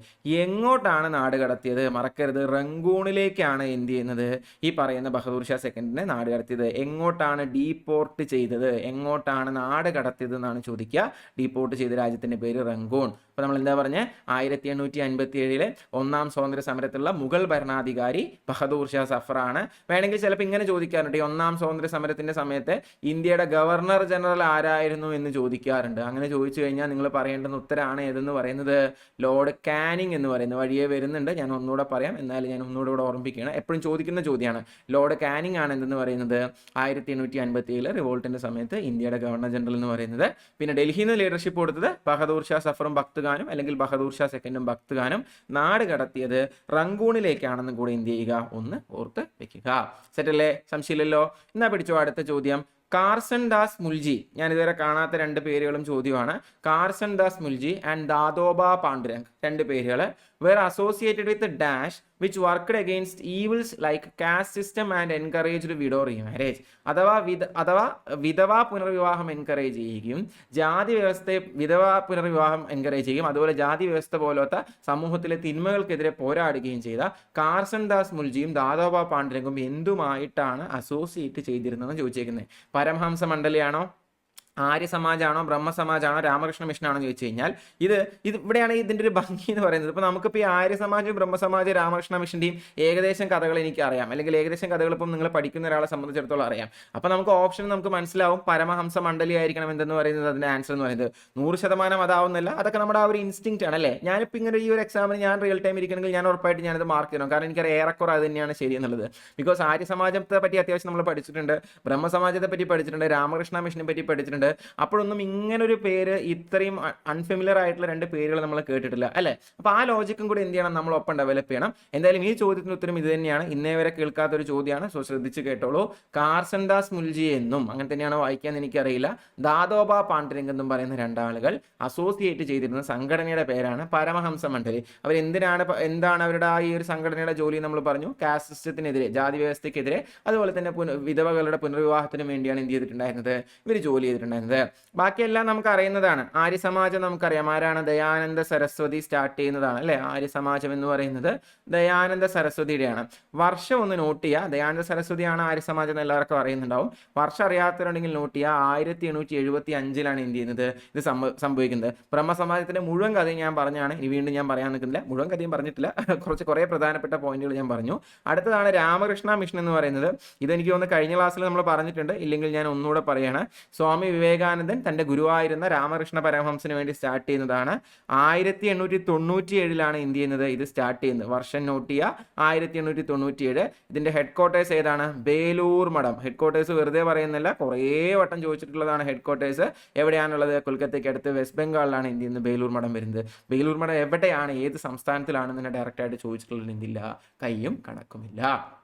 എങ്ങോട്ടാണ് നാട് കടത്തിയത്? മറക്കരുത്, റങ്കൂണിലേക്കാണ് എന്ത് ചെയ്യുന്നത്, ഈ പറയുന്ന ബഹദൂർ ഷാ സെക്കൻഡിനെ നാട് കടത്തിയത്. എങ്ങോട്ടാണ് ഡീപോർട്ട് ചെയ്തത്, എങ്ങോട്ടാണ് നാട് കടത്തിയത് എന്നാണ് ചോദിക്കുക. ഡീപോർട്ട് ചെയ്ത രാജ്യത്തിൻ്റെ പേര് റങ്കൂൺ. അപ്പോൾ നമ്മൾ എന്താ പറഞ്ഞത്, 1857 ഒന്നാം സ്വാതന്ത്ര്യ സമരത്തിലുള്ള മുഗൾ ഭരണാധികാരി ബഹദൂർ ഷാ സഫറാണ്. വേണമെങ്കിൽ ചിലപ്പോൾ ഇങ്ങനെ ചോദിക്കാറുണ്ട്, ഈ ഒന്നാം സ്വാതന്ത്ര്യ സമരത്തിന്റെ സമയത്ത് ഇന്ത്യയുടെ ഗവർണർ ജനറൽ ആരായിരുന്നു എന്ന് ചോദിക്കാറുണ്ട്. അങ്ങനെ ചോദിച്ചു കഴിഞ്ഞാൽ നിങ്ങൾ പറയേണ്ടുന്ന ഉത്തരമാണ് ഏതെന്ന് പറയുന്നത്, ലോർഡ് കാനിങ് എന്ന് പറയുന്നത്. വഴിയെ വരുന്നുണ്ട്, ഞാൻ ഒന്നുകൂടെ പറയാം, എന്നാലും ഞാൻ ഒന്നുകൂടെ ഇവിടെ ഓർമ്മിപ്പിക്കുകയാണ്. എപ്പോഴും ചോദിക്കുന്ന ചോദ്യമാണ്. ലോർഡ് കാനിങ് ആണ് എന്തെന്ന് പറയുന്നത്, 1857 റിവോൾട്ടിന്റെ സമയത്ത് ഇന്ത്യയുടെ ഗവർണർ ജനറൽ എന്ന് പറയുന്നത്. പിന്നെ ഡൽഹിയിൽ നിന്ന് ലീഡർഷിപ്പ് കൊടുത്തത് ബഹദൂർ ഷാ സഫറും ഭക്ത് ഖാനും, അല്ലെങ്കിൽ ബഹദൂർ ഷാ സെക്കൻഡും ഭക്ത് ഖാനും. നാട് കടത്തിയത് റങ്കൂണിലേക്കാണെന്നും കൂടി എന്ത് ചെയ്യുക, ഒന്ന് ഓർത്ത് വെക്കുക. സെറ്റല്ലേ, സംശയമില്ലല്ലോ. എന്നാ പിടിച്ചോ അടുത്ത ചോദ്യം. കാർസൺ ദാസ് മുൽജി, ഞാൻ ഇതുവരെ കാണാത്ത രണ്ട് പേരുകളും ചോദ്യമാണ്. കാർസൺ ദാസ് മുൽജി ആൻഡ് ദാദോബ പാണ്ഡുരംഗ്, രണ്ട് പേരുകൾ were associated with dash which worked against evils like caste system and encouraged widow remarriage. അഥവാ വിധവാ പുനർവിവാഹം എൻകറേജ് ചെയ്യുകയും ജാതി വ്യവസ്ഥയെ വിധവാ പുനർവിവാഹം എൻകറേജ് ചെയ്യുകയും അതുപോലെ ജാതി വ്യവസ്ഥ പോലത്തെ സമൂഹത്തിലെ തിന്മകൾക്കെതിരെ പോരാടുകയും ചെയ്ത കാർസൺ ദാസ് മുൽജിയും ദാദോബ പാണ്ഡുരംഗും എന്തുമായിട്ടാണ് അസോസിയേറ്റ് ചെയ്തിരുന്നതെന്ന് ചോദിച്ചേക്കുന്നത്. പരമഹംസ മണ്ഡലിയാണോ, ആര്യ സമാജാണോ, ബ്രഹ്മസമാജാണോ, രാമകൃഷ്ണ മിഷനാണോ എന്ന് ചോദിച്ചു കഴിഞ്ഞാൽ ഇത് ഇവിടെയാണ് ഇതിൻ്റെ ഒരു ഭംഗി എന്ന് പറയുന്നത്. ഇപ്പോൾ നമുക്കിപ്പോൾ ഈ ആര്യ സമാജം, ബ്രഹ്മസമാജം, രാമകൃഷ്ണ മിഷൻ്റെയും ഏകദേശം കഥകൾ എനിക്ക് അറിയാം, അല്ലെങ്കിൽ ഏകദേശം കഥകൾ ഇപ്പം നിങ്ങൾ പഠിക്കുന്ന ഒരാളെ സംബന്ധിച്ചിടത്തോളം അറിയാം. അപ്പോൾ നമുക്ക് ഓപ്ഷൻ നമുക്ക് മനസ്സിലാവും, പരമഹംസ മണ്ഡലി ആയിരിക്കണം എന്തെന്ന് പറയുന്നത് അതിൻ്റെ ആൻസർ എന്ന് പറയുന്നത്. 100% അതാവുന്നില്ല, അതൊക്കെ നമ്മുടെ ആ ഒരു ഇൻസ്റ്റിങ്ക്റ്റ് ആണ് അല്ലേ. ഞാനിപ്പോൾ ഇങ്ങനെ ഈ ഒരു എക്സാമിന് ഞാൻ റിയൽ ടൈം ഇരിക്കണമെങ്കിൽ ഞാൻ ഉറപ്പായിട്ട് ഞാനത് മാർക്ക് ചെയ്യണം, കാരണം എനിക്കറിയാം ഏറെക്കുറെ അത് തന്നെയാണ് ശരി എന്നുള്ളത്. ബിക്കോസ് ആര്യ സമാജത്തെ പറ്റി അത്യാവശ്യം നമ്മൾ പഠിച്ചിട്ടുണ്ട്, ബ്രഹ്മസമാജത്തെ പറ്റി പഠിച്ചിട്ടുണ്ട്, രാമകൃഷ്ണ മിഷനെ പറ്റി പഠിച്ചിട്ടുണ്ട്. അപ്പോഴൊന്നും ഇങ്ങനൊരു പേര്, ഇത്രയും അൺഫെമിലിയർ ആയിട്ടുള്ള രണ്ട് പേരുകൾ നമ്മൾ കേട്ടിട്ടില്ല അല്ലേ. അപ്പോൾ ആ ലോജിക്കും കൂടി എന്ത് ചെയ്യണം, നമ്മൾ ഒപ്പം ഡെവലപ്പ് ചെയ്യണം. എന്തായാലും ഈ ചോദ്യത്തിന് ഉത്തരം ഇത് തന്നെയാണ്. ഇന്നേ വരെ കേൾക്കാത്തൊരു ചോദ്യമാണ്, സോ ശ്രദ്ധിച്ച് കേട്ടോളൂ. കാർസൺ ദാസ് മുൽജി എന്നും അങ്ങനെ തന്നെയാണ് വായിക്കാൻ എനിക്കറിയില്ല, ദാദോബ പാണ്ഡുരംഗ് എന്നും പറയുന്ന രണ്ടാളുകൾ അസോസിയേറ്റ് ചെയ്തിരുന്ന സംഘടനയുടെ പേരാണ് പരമഹംസ മണ്ഡലി. എന്താണ് അവരുടെ ആ ഈ ഒരു സംഘടനയുടെ ജോലി നമ്മൾ പറഞ്ഞു, കാസ്റ്റ് സിസ്റ്റത്തിനെതിരെ, ജാതി വ്യവസ്ഥയ്ക്കെതിരെ, അതുപോലെ തന്നെ വിധവകളുടെ പുനർവിവാഹത്തിന് വേണ്ടിയാണ് എന്ത് ചെയ്തിട്ടുണ്ടായിരുന്നത്, ഇവർ ജോലി ചെയ്തിട്ടുണ്ടായിരുന്നത്. ബാക്കിയെല്ലാം നമുക്ക് അറിയുന്നതാണ്. ആര്യ സമാജം നമുക്കറിയാം, ആരാണ്, ദയാനന്ദ സരസ്വതി സ്റ്റാർട്ട് ചെയ്യുന്നതാണ് അല്ലേ. ആര്യ സമാജം എന്ന് പറയുന്നത് ദയാനന്ദ സരസ്വതിയുടെയാണ്. വർഷം ഒന്ന് നോട്ട് ചെയ്യുക, ദയാനന്ദ സരസ്വതിയാണ് ആര്യ സമാജം എന്ന് എല്ലാവർക്കും അറിയുന്നുണ്ടാവും. വർഷം അറിയാത്തവരുണ്ടെങ്കിൽ നോട്ട് ചെയ്യുക, 1875 എന്ത് ചെയ്യുന്നത്, ഇത് സംഭവിക്കുന്നത്. ബ്രഹ്മസമാജത്തിന്റെ മുഴുവൻ കഥയും ഞാൻ പറഞ്ഞാണ്, ഇനി വീണ്ടും ഞാൻ പറയാൻ നിൽക്കുന്നില്ല, മുഴുവൻ കഥയും പറഞ്ഞിട്ടില്ല, കുറേ പ്രധാനപ്പെട്ട പോയിന്റുകൾ ഞാൻ പറഞ്ഞു. അടുത്തതാണ് രാമകൃഷ്ണ മിഷൻ എന്ന് പറയുന്നത്. ഇതെനിക്ക് തോന്നുന്നു കഴിഞ്ഞ ക്ലാസ്സിൽ നമ്മൾ പറഞ്ഞിട്ടുണ്ട്, ഇല്ലെങ്കിൽ ഞാൻ ഒന്നുകൂടെ പറയാണ്. സ്വാമി വിവേകാനന്ദൻ തൻ്റെ ഗുരുവായിരുന്ന രാമകൃഷ്ണ പരമഹംസന് വേണ്ടി സ്റ്റാർട്ട് ചെയ്യുന്നതാണ്. 1897 എന്ത് ചെയ്യുന്നത്, ഇത് സ്റ്റാർട്ട് ചെയ്യുന്നത്. വർഷം നോട്ട് ചെയ്യുക, 1897. ഇതിൻ്റെ ഹെഡ് ക്വാർട്ടേഴ്സ് ഏതാണ്, ബേലൂർ മഠം. ഹെഡ് ക്വാർട്ടേഴ്സ് വെറുതെ പറയുന്നില്ല, കുറേ വട്ടം ചോദിച്ചിട്ടുള്ളതാണ്. ഹെഡ് ക്വാർട്ടേഴ്സ് എവിടെയാണുള്ളത്, കൊൽക്കത്തയ്ക്ക് അടുത്ത് വെസ്റ്റ് ബംഗാളിലാണ് എന്ത് ചെയ്യുന്നത്, ബേലൂർ മഠം വരുന്നത്. ബേലൂർ മഠം എവിടെയാണ്, ഏത് സംസ്ഥാനത്തിലാണെന്ന് ഡയറക്റ്റായിട്ട് ചോദിച്ചിട്ടുള്ളത് എന്തില്ല, കയ്യും കണക്കുമില്ല.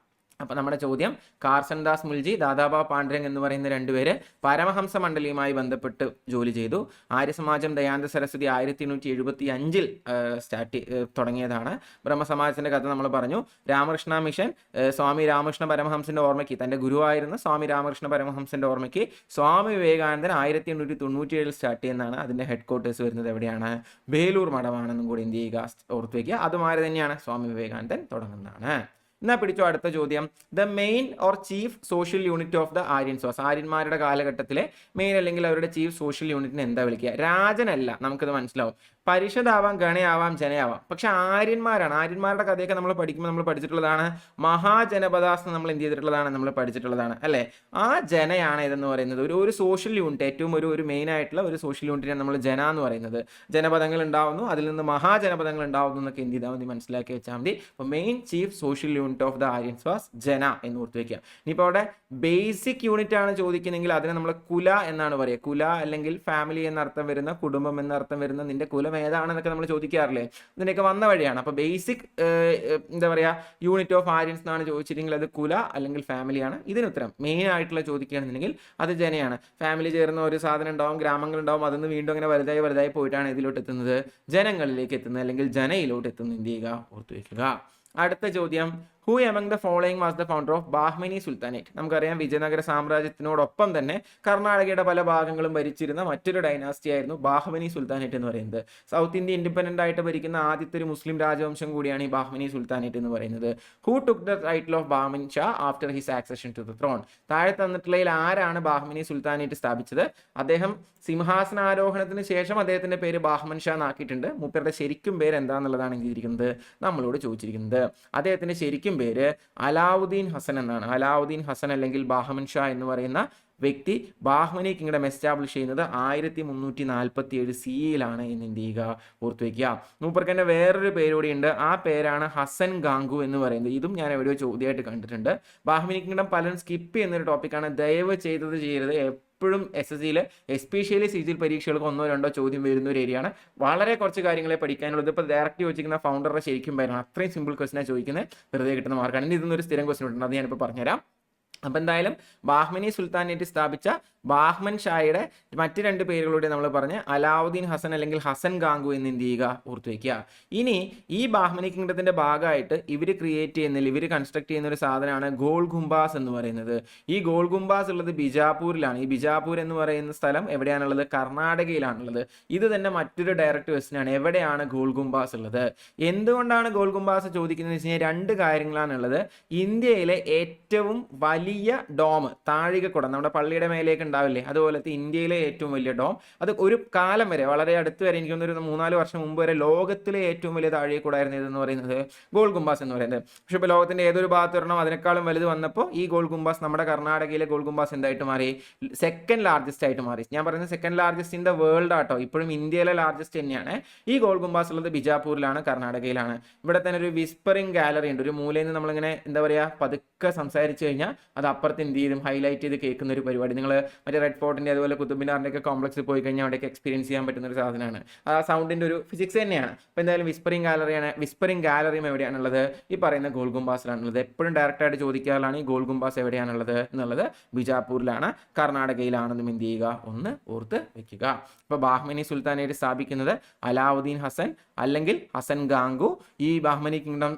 അപ്പോൾ നമ്മുടെ ചോദ്യം, കാർസൺ ദാസ് മുൽജി, ദാദാബ പാണ്ഡുരംഗ് എന്ന് പറയുന്ന രണ്ടുപേര് പരമഹംസ മണ്ഡലിയുമായി ബന്ധപ്പെട്ട് ജോലി ചെയ്തു. ആര്യസമാജം ദയാനന്ദ സരസ്വതി 1875 തുടങ്ങിയതാണ്. ബ്രഹ്മസമാജത്തിന്റെ കഥ നമ്മൾ പറഞ്ഞു. രാമകൃഷ്ണ മിഷൻ സ്വാമി രാമകൃഷ്ണ പരമഹംസന്റെ ഓർമ്മയ്ക്ക്, തന്റെ ഗുരുവായിരുന്ന സ്വാമി രാമകൃഷ്ണ പരമഹംസന്റെ ഓർമ്മയ്ക്ക് സ്വാമി വിവേകാനന്ദൻ 1897 സ്റ്റാർട്ട് ചെയ്യുന്നതാണ്. അതിന്റെ ഹെഡ് ക്വാർട്ടേഴ്സ് വരുന്നത് എവിടെയാണ്, ബേലൂർ മഠമാണെന്നും കൂടി എന്ത് ചെയ്യുക, ഓർത്ത് വയ്ക്കുക. അതുമാതിരി തന്നെയാണ് സ്വാമി വിവേകാനന്ദൻ തുടങ്ങുന്നതാണ്. എന്നാ പിടിച്ചോ അടുത്ത ചോദ്യം. The main or chief social unit of the Aryans. ആര്യന്മാരുടെ കാലഘട്ടത്തിലെ മെയിൻ അല്ലെങ്കിൽ അവരുടെ ചീഫ് സോഷ്യൽ യൂണിറ്റിനെ എന്താ വിളിക്കുക? രാജനല്ല, നമുക്കിത് മനസ്സിലാവും. പരിഷദാവാം, ഗണയാവാം, ജനയാവാം. പക്ഷെ ആര്യന്മാരുടെ കഥയൊക്കെ നമ്മൾ പഠിക്കുമ്പോൾ നമ്മൾ പഠിച്ചിട്ടുള്ളതാണ് മഹാജനപദാസ് നമ്മൾ എന്ത് ചെയ്തിട്ടുള്ളതാണ്, നമ്മൾ പഠിച്ചിട്ടുള്ളതാണ് അല്ലേ. ആ ജനയാണ് ഇതെന്ന് പറയുന്നത് ഒരു സോഷ്യൽ യൂണിറ്റ്, ഏറ്റവും ഒരു മെയിൻ ആയിട്ടുള്ള ഒരു സോഷ്യൽ യൂണിറ്റിനാണ് നമ്മൾ ജന എന്ന് പറയുന്നത്. ജനപദങ്ങൾ ഉണ്ടാവുന്നു, അതിൽ നിന്ന് മഹാജനപദങ്ങൾ ഉണ്ടാവുന്നു എന്നൊക്കെ എന്ത് ചെയ്താൽ മതി, മനസ്സിലാക്കി വെച്ചാൽ മതി. അപ്പോൾ main chief social unit of the Aryans was ജന എന്ന് ഓർത്ത് വെക്കുക. ഇനിയിപ്പോൾ അവിടെ ബേസിക് യൂണിറ്റ് ആണ് ചോദിക്കുന്നെങ്കിൽ അതിനെ നമ്മൾ കുല എന്നാണ് പറയുക. കുല അല്ലെങ്കിൽ ഫാമിലി എന്നർത്ഥം വരുന്ന, കുടുംബം എന്നർത്ഥം വരുന്ന നിന്റെ കുലം ഏതാണെന്നൊക്കെ നമ്മൾ ചോദിക്കാറില്ലേ, ഇതിൻ്റെയൊക്കെ വന്ന വഴിയാണ്. അപ്പോൾ ബേസിക് എന്താ പറയുക യൂണിറ്റ് ഓഫ് ആര്യൻസ് എന്നാണ് ചോദിച്ചിട്ടുണ്ടെങ്കിൽ അത് കുല അല്ലെങ്കിൽ ഫാമിലിയാണ്. ഇതിനുത്തരം മെയിൻ ആയിട്ടുള്ള ചോദിക്കുകയാണെന്നുണ്ടെങ്കിൽ അത് ജനയാണ്. ഫാമിലി ചേർന്ന ഒരു സാധനം ഉണ്ടാവും, ഗ്രാമങ്ങളുണ്ടാവും, അതൊന്ന് വീണ്ടും അങ്ങനെ വലുതായി പോയിട്ടാണ് ഇതിലോട്ട് എത്തുന്നത്, ജനങ്ങളിലേക്ക് എത്തുന്നത് അല്ലെങ്കിൽ ജനയിലോട്ട് എത്തുന്നത്. എന്ത് ചെയ്യുക, ഓർത്തു വയ്ക്കുക. അടുത്ത ചോദ്യം, who among the following was the founder of Bahmani sultanate. നമുക്കറിയാം വിജയനഗര സാമ്രാജ്യത്തിനോടൊപ്പം തന്നെ കർണാടകയുടെ പല ഭാഗങ്ങളും ഭരിച്ചിരുന്ന മറ്റൊരു ഡൈനാസ്റ്റി ആയിരുന്നു ബാഹ്മനി സുൽത്താനേറ്റ് എന്ന് പറയുന്നത്. സൗത്ത് ഇന്ത്യ ഇൻഡിപെൻഡന്റ് ആയിട്ട് ഭരിക്കുന്ന ആദ്യത്തെ ഒരു മുസ്ലിം രാജവംശം കൂടിയാണ് ഈ ബാഹ്മനി സുൽത്താനേറ്റ് എന്ന് പറയുന്നത്. Who took the title of Bahman Shah after his accession to the throne. താഴെ തന്നിട്ടുള്ളതിൽ ആരാണ് ബാഹ്മനി സുൽത്താനേറ്റ് സ്ഥാപിച്ചത്? അദ്ദേഹം സിംഹാസനാരോഹണത്തിന് ശേഷം അദ്ദേഹത്തിന്റെ പേര് ബാഹ്മൻ ഷാ എന്നാക്കിയിട്ടുണ്ട്. മൂപ്പരുടെ ശരിക്കും പേര് എന്താണെന്നുള്ളതാണ് എഴുതിയിരിക്കുന്നത്, നമ്മളോട് ചോദിച്ചിരിക്കുന്നത്. അദ്ദേഹത്തിന്റെ ശരിക്കും പേര് അലാവുദ്ദീൻ ഹസൻ എന്നാണ്. അലാവുദ്ദീൻ ഹസൻ അല്ലെങ്കിൽ ബാഹ്മൻ ഷാ എന്ന് പറയുന്ന വ്യക്തി ബാഹ്മനി കിങ്ഡം എസ്റ്റാബ്ലിഷ് ചെയ്യുന്നത് 1347 CE-യിലാണ് എന്ന് എന്ത് ചെയ്യുക, ഓർത്തു വയ്ക്കുക. മൂപ്പർക്ക് തന്നെ വേറൊരു പേരുകൂടിയുണ്ട്, ആ പേരാണ് ഹസൻ ഗാംഗു എന്ന് പറയുന്നത്. ഇതും ഞാൻ എവിടെയോ ചോദ്യമായിട്ട് കണ്ടിട്ടുണ്ട്. ബാഹ്മനി കിങ്ഡം പലരും സ്കിപ്പ് ചെയ്യുന്നൊരു ടോപ്പിക്കാണ്, ദയവ് ചെയ്യരുത്. എപ്പോഴും SSC-യിൽ എസ്പെഷ്യലി CGL പരീക്ഷകൾക്ക് 1-2 ചോദ്യം വരുന്ന ഒരു ഏരിയയാണ്. വളരെ കുറച്ച് കാര്യങ്ങളെ പഠിക്കാനുള്ളത്. ഇപ്പോൾ ഡയറക്റ്റ് ചോദിക്കുന്ന ഫൗണ്ടറുടെ ശരിക്കും പേരാണ്. അത്രയും സിമ്പിൾ ക്വസ്റ്റിനാണ് ചോദിക്കുന്നത്, വെറുതെ കിട്ടുന്ന മാർക്കാണ്. ഇനി ഇതൊന്നൊരു സ്ഥിരം ക്വസ്റ്റ്യൻ ഉണ്ട്, അത് ഞാനിപ്പോൾ പറഞ്ഞുതരാം. അപ്പം എന്തായാലും ബാഹ്മനി സുൽത്താനേറ്റ് സ്ഥാപിച്ച ബാഹ്മൻ ഷായുടെ മറ്റ് 2 പേരുകളൂടെ നമ്മൾ പറഞ്ഞ് അലാവുദ്ദീൻ ഹസൻ അല്ലെങ്കിൽ ഹസൻ ഗാംഗു എന്ന് എന്ത് ചെയ്യുക, ഓർത്തു വയ്ക്കുക. ഇനി ഈ ബാഹ്മനി കിങ്ഡത്തിന്റെ ഭാഗമായിട്ട് ഇവർ കൺസ്ട്രക്ട് ചെയ്യുന്ന ഒരു സാധനമാണ് ഗോൾ ഗുംബാസ് എന്ന് പറയുന്നത്. ഈ ഗോൾ ഗുംബാസ് ഉള്ളത് ബിജാപൂരിലാണ്. ഈ ബിജാപൂർ എന്ന് പറയുന്ന സ്ഥലം എവിടെയാണുള്ളത്? കർണാടകയിലാണുള്ളത്. ഇത് തന്നെ മറ്റൊരു ഡയറക്റ്റ് ക്വസ്റ്റ്യൻ ആണ്, എവിടെയാണ് ഗോൾ ഗുംബാസ് ഉള്ളത്? എന്തുകൊണ്ടാണ് ഗോൾ ഗുംബാസ് ചോദിക്കുന്നത് വെച്ച് കഴിഞ്ഞാൽ 2 കാര്യങ്ങളാണുള്ളത്. ഇന്ത്യയിലെ ഏറ്റവും വലിയ ഡോം, താഴികക്കുടം, നമ്മുടെ പള്ളിയുടെ മേലേക്ക് ഉണ്ടാവില്ലേ, അതുപോലത്തെ ഇന്ത്യയിലെ ഏറ്റവും വലിയ ഡോം, അത് ഒരു കാലം വരെ, വളരെ അടുത്ത് വരെ, എനിക്ക് തോന്നുന്നു 3-4 വർഷം മുമ്പ് വരെ ലോകത്തിലെ ഏറ്റവും വലിയ താഴികക്കുടായിരുന്നു ഇതെന്ന് പറയുന്നത് ഗോൾ ഗുംബാസ് എന്ന് പറയുന്നത്. പക്ഷെ ഇപ്പോൾ ലോകത്തിന്റെ ഏതൊരു ഭാഗത്ത് വരണം അതിനേക്കാളും വലുത് വന്നപ്പോൾ ഈ ഗോൾ ഗുംബാസ്, നമ്മുടെ കർണാടകയിലെ ഗോൾ ഗുംബാസ് എന്തായിട്ട് മാറി? സെക്കൻഡ് ലാർജസ്റ്റ് ആയിട്ട് മാറി. ഞാൻ പറയുന്നത് second largest in the world ആട്ടോ, ഇപ്പോഴും ഇന്ത്യയിലെ ലാർജസ്റ്റ് തന്നെയാണ്. ഈ ഗോൾ ഗുംബാസ് ഉള്ളത് ബിജാപൂരിലാണ്, കർണാടകയിലാണ്. ഇവിടെ തന്നെ ഒരു വിസ്പറിംഗ് ഗാലറി ഉണ്ട്. ഒരു മൂലയിൽ നിന്ന് നമ്മളിങ്ങനെ എന്താ പറയുക, പതുക്കെ സംസാരിച്ചു കഴിഞ്ഞാൽ അത് അപ്പുറത്ത് എന്ത് ചെയ്യും, ഹൈലൈറ്റ് ചെയ്ത് കേൾക്കുന്ന ഒരു പരിപാടി. നിങ്ങൾ മറ്റേ റെഡ് ഫോർട്ടിന്റെ അതുപോലെ കുത്തുബ് മിനാറിന്റെ ഒക്കെ കോംപ്ലക്സിൽ പോയി കഴിഞ്ഞാൽ അവിടെയൊക്കെ എക്സ്പീരിയൻസ് ചെയ്യാൻ പറ്റുന്ന ഒരു സാധനമാണ്. ആ സൗണ്ടിന്റെ ഒരു ഫിസിക്സ് തന്നെയാണ്. അപ്പോൾ എന്തായാലും വിസ്പറിംഗ് ഗാലറിയും എവിടെയാണുള്ളത്? ഈ പറയുന്ന ഗോൾ ഗുംബാസിലാണുള്ളത്. എപ്പോഴും ഡയറക്റ്റ് ആയിട്ട് ചോദിക്കാറുള്ളതാണ് ഈ ഗോൾ ഗുംബാസ് എവിടെയാണുള്ളത് എന്നുള്ളത്. ബിജാപൂരിലാണ്, കർണാടകയിലാണെന്നും എന്ത് ചെയ്യുക, ഒന്ന് ഓർത്ത് വെക്കുക. അപ്പോൾ ബാഹ്മനി സുൽത്താനേറ്റ് സ്ഥാപിക്കുന്നത് അലാവുദ്ദീൻ ഹസൻ അല്ലെങ്കിൽ ഹസൻ ഗാംഗു. ഈ ബാഹ്മനി കിങ്ഡം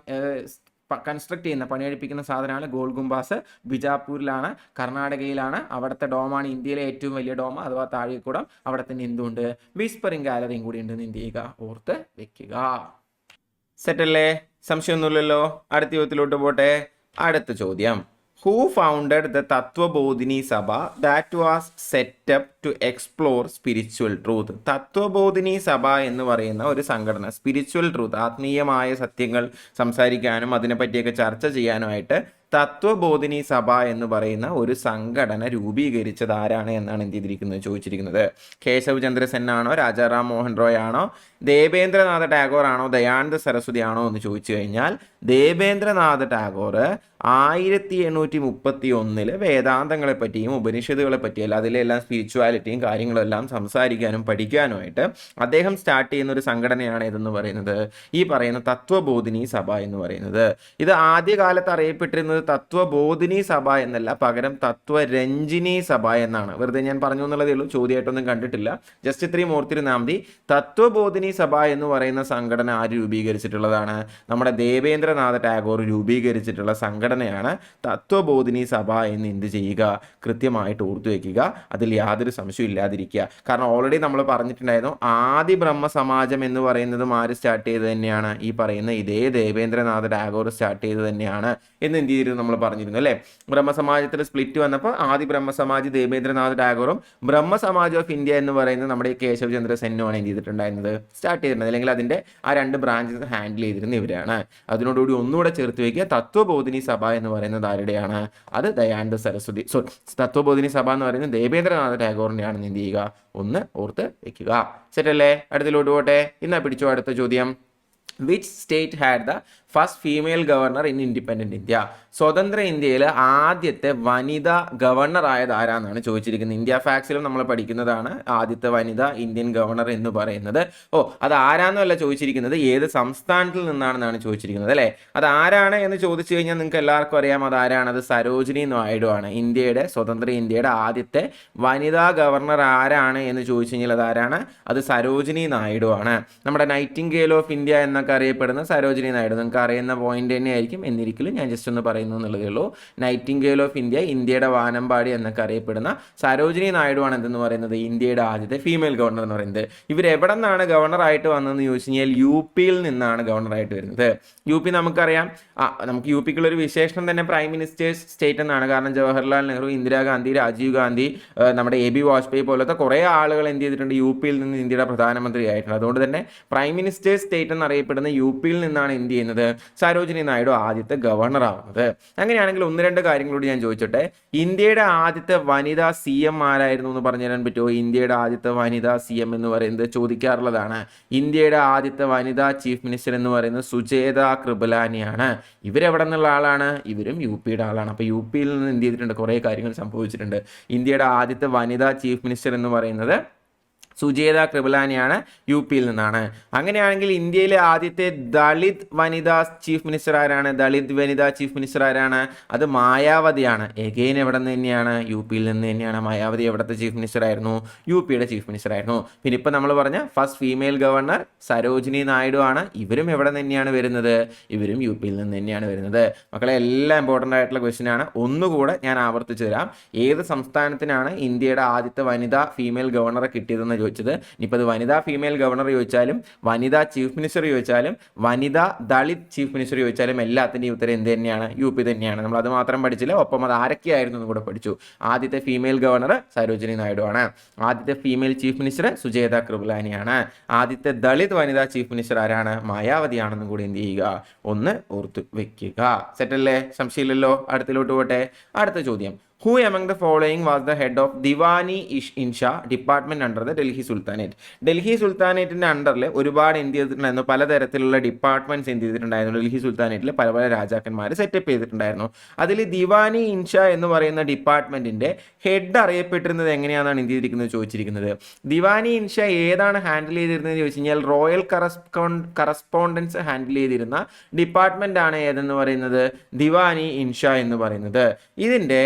കൺസ്ട്രക്ട് ചെയ്യുന്ന, പണിയെടുപ്പിക്കുന്ന സാധനമാണ് ഗോൾ ഗുംബാസ്. ബിജാപൂരിലാണ്, കർണാടകയിലാണ്. അവിടുത്തെ ഡോമാണ് ഇന്ത്യയിലെ ഏറ്റവും വലിയ ഡോം അഥവാ താഴികക്കുടം. അവിടെ തന്നെ എന്തുണ്ട്, വിസ്പറിംഗ് ഗാലറിയും കൂടി ഉണ്ടെന്ന് എന്ത് ചെയ്യുക, ഓർത്ത് വെക്കുക. സെറ്റല്ലേ? സംശയമൊന്നുമില്ലല്ലോ. അടുത്ത യുദ്ധത്തിലോട്ട് പോട്ടെ. അടുത്ത ചോദ്യം, who founded the Tattvabodhini Sabha that was set up to explore spiritual truth? Tattvabodhini Sabha എന്ന് പറയുന്ന ഒരു സംഘടന, സ്പിരിച്വൽ ട്രൂത്ത്, ആത്മീയമായ സത്യങ്ങൾ സംസാരിക്കാനും അതിനെപ്പറ്റിയൊക്കെ ചർച്ച ചെയ്യാനുമായിട്ട് തത്വബോധിനി സഭ എന്ന് പറയുന്ന ഒരു സംഘടന രൂപീകരിച്ചത് ആരാണ് എന്നാണ് എന്ത് ചെയ്തിരിക്കുന്നത്, ചോദിച്ചിരിക്കുന്നത്. കേശവ് ചന്ദ്ര സെൻ ആണോ, രാജാറാം മോഹൻ റോയ് ആണോ, ദേവേന്ദ്രനാഥ ടാഗോർ ആണോ, ദയാനന്ദ സരസ്വതി ആണോ എന്ന് ചോദിച്ചു കഴിഞ്ഞാൽ ദേവേന്ദ്രനാഥ ടാഗോർ 1831 വേദാന്തങ്ങളെ പറ്റിയും ഉപനിഷത്തുകളെ പറ്റിയല്ല, അതിലെല്ലാം സ്പിരിച്വാലിറ്റിയും കാര്യങ്ങളും എല്ലാം സംസാരിക്കാനും പഠിക്കാനുമായിട്ട് അദ്ദേഹം സ്റ്റാർട്ട് ചെയ്യുന്ന ഒരു സംഘടനയാണ് ഇതെന്ന് പറയുന്നത് ഈ പറയുന്ന തത്വബോധിനി സഭ എന്ന് പറയുന്നത്. ഇത് ആദ്യകാലത്ത് അറിയപ്പെട്ടിരുന്നത് തത്വബോധിനി സഭ എന്നല്ല, പകരം തത്വരഞ്ജിനി സഭ എന്നാണ്. വെറുതെ ഞാൻ പറഞ്ഞു എന്നുള്ളതേ ഉള്ളൂ, ചോദ്യമായിട്ടൊന്നും കണ്ടിട്ടില്ല. ജസ്റ്റ് ഇത്രയും ഓർത്തിരുന്നാൽ മതി. തത്വബോധിനി സഭ എന്ന് പറയുന്ന സംഘടന ആര് രൂപീകരിച്ചിട്ടുള്ളതാണ്? നമ്മുടെ ദേവേന്ദ്രനാഥ ദേവേന്ദ്രനാഥ ടാഗോർ രൂപീകരിച്ചിട്ടുള്ള സംഘടനയാണ് തത്വബോധിനി സഭ എന്ന് എന്ത് ചെയ്യുക, കൃത്യമായിട്ട് ഓർത്തു വയ്ക്കുക. അതിൽ യാതൊരു സംശയവും ഇല്ലാതിരിക്കുക. കാരണം ഓൾറെഡി നമ്മൾ പറഞ്ഞിട്ടുണ്ടായിരുന്നു, ആദി ബ്രഹ്മ സമാജം എന്ന് പറയുന്നതും ആര് സ്റ്റാർട്ട് ചെയ്ത് തന്നെയാണ്, ഈ പറയുന്ന ഇതേ ദേവേന്ദ്രനാഥ ടാഗോർ സ്റ്റാർട്ട് ചെയ്ത് തന്നെയാണ് എന്ന് എന്ത് ചെയ്തിരുന്നു, നമ്മൾ പറഞ്ഞിരുന്നു അല്ലേ. ബ്രഹ്മസമാജത്തിൽ സ്പ്ലിറ്റ് വന്നപ്പോൾ ആദി ബ്രഹ്മസമാജ് ദേവേന്ദ്രനാഥ ടാഗോറും ബ്രഹ്മസമാജ് ഓഫ് ഇന്ത്യ എന്ന് പറയുന്നത് നമ്മുടെ കേശവ് ചന്ദ്ര സെന്നുമാണ് എന്ത് ചെയ്തിട്ടുണ്ടായിരുന്നത്, സ്റ്റാർട്ട് ചെയ്തിരുന്നത്. അല്ലെങ്കിൽ അതിൻ്റെ ആ 2 ബ്രാഞ്ചസ് ഹാൻഡിൽ ചെയ്തിരുന്ന ഇവരാണ്. അതിനോടുകൂടി ഒന്നുകൂടെ ചേർത്ത് വയ്ക്കുക, തത്വബോധിനി സഭ എന്ന് പറയുന്നത് ആരുടെയാണ്, അത് ദയാനന്ദ സരസ്വതി, തത്വബോധിനി സഭ എന്ന് പറയുന്നത് ദേവേന്ദ്രനാഥ ടാഗോറിൻ്റെയാണെന്ന് എന്ത് ചെയ്യുക, ഒന്ന് ഓർത്ത് വെക്കുക. സെറ്റല്ലേ? അടുത്തിലോട്ട് പോട്ടെ. ഇന്നാ പിടിച്ചോ അടുത്ത ചോദ്യം. Which state had the first female governor in independent India? സ്വതന്ത്ര ഇന്ത്യയിൽ ആദ്യത്തെ വനിതാ ഗവർണർ ആയത് ആരാന്നാണ് ചോദിച്ചിരിക്കുന്നത്. ഇന്ത്യ ഫാക്സിലും നമ്മൾ പഠിക്കുന്നതാണ് ആദ്യത്തെ വനിതാ ഇന്ത്യൻ ഗവർണർ എന്ന് പറയുന്നത്. അത് ആരാന്നല്ല ചോദിച്ചിരിക്കുന്നത്, ഏത് സംസ്ഥാനത്തിൽ നിന്നാണെന്നാണ് ചോദിച്ചിരിക്കുന്നത് അല്ലേ. അത് ആരാണ് എന്ന് ചോദിച്ചു കഴിഞ്ഞാൽ നിങ്ങൾക്ക് എല്ലാവർക്കും അറിയാം അത് ആരാണ്, അത് സരോജിനി നായിഡു ആണ്. ഇന്ത്യയുടെ സ്വതന്ത്ര ഇന്ത്യയുടെ ആദ്യത്തെ വനിതാ ഗവർണർ ആരാണ് എന്ന് ചോദിച്ചു കഴിഞ്ഞാൽ അത് ആരാണ്, അത് സരോജിനി നായിഡു ആണ്. നമ്മുടെ നൈറ്റിംഗേൽ ഓഫ് ഇന്ത്യ എന്നൊക്കെ അറിയപ്പെടുന്ന സരോജിനി നായിഡു. നിങ്ങൾക്ക് അറിയുന്ന പോയിന്റ് തന്നെയായിരിക്കും, എന്നിരിക്കലും ഞാൻ ജസ്റ്റ് ഒന്ന് പറയുന്നു എന്നുള്ളതേ ഉള്ളൂ. നൈറ്റിംഗേൽ ഓഫ് ഇന്ത്യ, ഇന്ത്യയുടെ വാനമ്പാടി എന്നൊക്കെ അറിയപ്പെടുന്ന സരോജിനി നായിഡു ആണ് എന്തെന്ന് പറയുന്നത്, ഇന്ത്യയുടെ ആദ്യത്തെ ഫീമെയിൽ ഗവർണർ എന്ന് പറയുന്നത്. ഇവർ എവിടെ നിന്നാണ് ഗവർണറായിട്ട് വന്നതെന്ന് ചോദിച്ചു കഴിഞ്ഞാൽ യു പിയിൽ നിന്നാണ് ഗവർണറായിട്ട് വരുന്നത്. യു പി നമുക്കറിയാം, നമുക്ക് യു പിക്കുള്ളൊരു വിശേഷണം തന്നെ പ്രൈം മിനിസ്റ്റേഴ്സ് സ്റ്റേറ്റ് എന്നാണ്. കാരണം ജവഹർലാൽ നെഹ്റു, ഇന്ദിരാഗാന്ധി, രാജീവ് ഗാന്ധി, നമ്മുടെ എ ബി വാജ്പേയി പോലത്തെ കുറേ ആളുകൾ എന്ത് ചെയ്തിട്ടുണ്ട്, യു പിയിൽ നിന്ന് ഇന്ത്യയുടെ പ്രധാനമന്ത്രി ആയിട്ടുണ്ട്. അതുകൊണ്ട് തന്നെ പ്രൈം മിനിസ്റ്റേഴ്സ് സ്റ്റേറ്റ് എന്നറിയപ്പെടുന്ന യു പിയിൽ നിന്നാണ് എന്ത് ചെയ്യുന്നത്, സരോജിനി നായിഡു ആദ്യത്തെ ഗവർണർ ആവുന്നത്. അങ്ങനെയാണെങ്കിൽ 1-2 കാര്യങ്ങളോട് ഞാൻ ചോദിച്ചോട്ടെ. ഇന്ത്യയുടെ ആദ്യത്തെ വനിതാ CM ആരായിരുന്നു എന്ന് പറഞ്ഞു തരാൻ പറ്റുമോ? ഇന്ത്യയുടെ ആദ്യത്തെ വനിതാ CM എന്ന് പറയുന്നത് ചോദിക്കാറുള്ളതാണ്. ഇന്ത്യയുടെ ആദ്യത്തെ വനിതാ ചീഫ് മിനിസ്റ്റർ എന്ന് പറയുന്നത് സുചേത കൃപലാനിയാണ്. ഇവരെവിടെ നിന്നുള്ള ആളാണ്? ഇവരും യു പിയുടെ ആളാണ്. അപ്പോൾ യു പിയിൽ നിന്ന് എന്ത് ചെയ്തിട്ടുണ്ട്, കുറേ കാര്യങ്ങൾ സംഭവിച്ചിട്ടുണ്ട്. ഇന്ത്യയുടെ ആദ്യത്തെ വനിതാ ചീഫ് മിനിസ്റ്റർ എന്ന് പറയുന്നത് സുചേത കൃപലാനിയാണ്, യു പിയിൽ നിന്നാണ്. അങ്ങനെയാണെങ്കിൽ ഇന്ത്യയിലെ ആദ്യത്തെ ദളിത് വനിതാ ചീഫ് മിനിസ്റ്റർ ആരാണ്? ദളിത് വനിതാ ചീഫ് മിനിസ്റ്റർ ആരാണ്? അത് മായാവതിയാണ്. എഗെയിൻ എവിടെ നിന്ന് തന്നെയാണ്? യു പിയിൽ നിന്ന് തന്നെയാണ്. മായാവതി എവിടുത്തെ ചീഫ് മിനിസ്റ്റർ ആയിരുന്നു? യു പിയുടെ ചീഫ് മിനിസ്റ്റർ ആയിരുന്നു. പിന്നെ ഇപ്പം നമ്മൾ പറഞ്ഞ first female governor Sarojini Naidu ആണ്. ഇവരും എവിടെ നിന്ന് തന്നെയാണ് വരുന്നത്? ഇവരും യു പിയിൽ നിന്ന് തന്നെയാണ് വരുന്നത്. മക്കളെ, എല്ലാം ഇമ്പോർട്ടൻ്റ് ആയിട്ടുള്ള ക്വസ്റ്റ്യൻ ആണ്. ഒന്നുകൂടെ ഞാൻ ആവർത്തിച്ചു തരാം. ഏത് സംസ്ഥാനത്തിനാണ് ഇന്ത്യയുടെ ആദ്യത്തെ വനിതാ ഫീമെയിൽ ഗവർണറെ കിട്ടിയതെന്ന് ചോദിച്ചത്. ഇനിയിപ്പോൾ അത് വനിതാ ഫീമെയിൽ ഗവർണർ ചോദിച്ചാലും, വനിതാ ചീഫ് മിനിസ്റ്റർ ചോദിച്ചാലും, വനിതാ ദളിത് ചീഫ് മിനിസ്റ്റർ ചോദിച്ചാലും എല്ലാത്തിൻ്റെയും ഉത്തരം എന്ത് തന്നെയാണ്? യു പി തന്നെയാണ്. നമ്മൾ അത് മാത്രം പഠിച്ചില്ല, ഒപ്പം അത് ആരൊക്കെയായിരുന്നു എന്ന് കൂടെ പഠിച്ചു. ആദ്യത്തെ ഫീമെയിൽ ഗവർണർ സരോജിനി നായിഡു ആണ്. ആദ്യത്തെ ഫീമെയിൽ ചീഫ് മിനിസ്റ്റർ സുചേത കൃപലാനിയാണ്. ആദ്യത്തെ ദളിത് വനിതാ ചീഫ് മിനിസ്റ്റർ ആരാണ്? മായാവതിയാണെന്നും കൂടി എന്ത് ചെയ്യുക, ഒന്ന് ഓർത്തു വെക്കുക. സെറ്റല്ലേ? സംശയമില്ലല്ലോ. അടുത്തിലോട്ട് പോട്ടെ. അടുത്ത ചോദ്യം. Who among the following was the head of Diwani Insha department under the Delhi Sultanate? Delhi സുൽത്താനേറ്റിൻ്റെ അണ്ടറിൽ ഒരുപാട് എന്ത് ചെയ്തിട്ടുണ്ടായിരുന്നു, പലതരത്തിലുള്ള ഡിപ്പാർട്ട്മെൻറ്റ്സ് എന്ത് ചെയ്തിട്ടുണ്ടായിരുന്നു. ഡൽഹി സുൽത്താനേറ്റിൽ പല പല രാജാക്കന്മാർ സെറ്റപ്പ് ചെയ്തിട്ടുണ്ടായിരുന്നു. അതിൽ ദിവാനി ഇൻഷ എന്ന് പറയുന്ന ഡിപ്പാർട്ട്മെൻറ്റിൻ്റെ ഹെഡ് അറിയപ്പെട്ടിരുന്നത് എങ്ങനെയാണെന്നാണ് എന്ത് ചെയ്തിരിക്കുന്നത് ചോദിച്ചിരിക്കുന്നത്. ദിവാനി ഇൻഷ ഏതാണ് ഹാൻഡിൽ ചെയ്തിരുന്നത് ചോദിച്ചു കഴിഞ്ഞാൽ റോയൽ കറസ്പോണ്ടൻസ് ഹാൻഡിൽ ചെയ്തിരുന്ന ഡിപ്പാർട്ട്മെൻ്റ് ആണ് ഏതെന്ന് പറയുന്നത്, ദിവാനി ഇൻഷ എന്ന് പറയുന്നത്. ഇതിൻ്റെ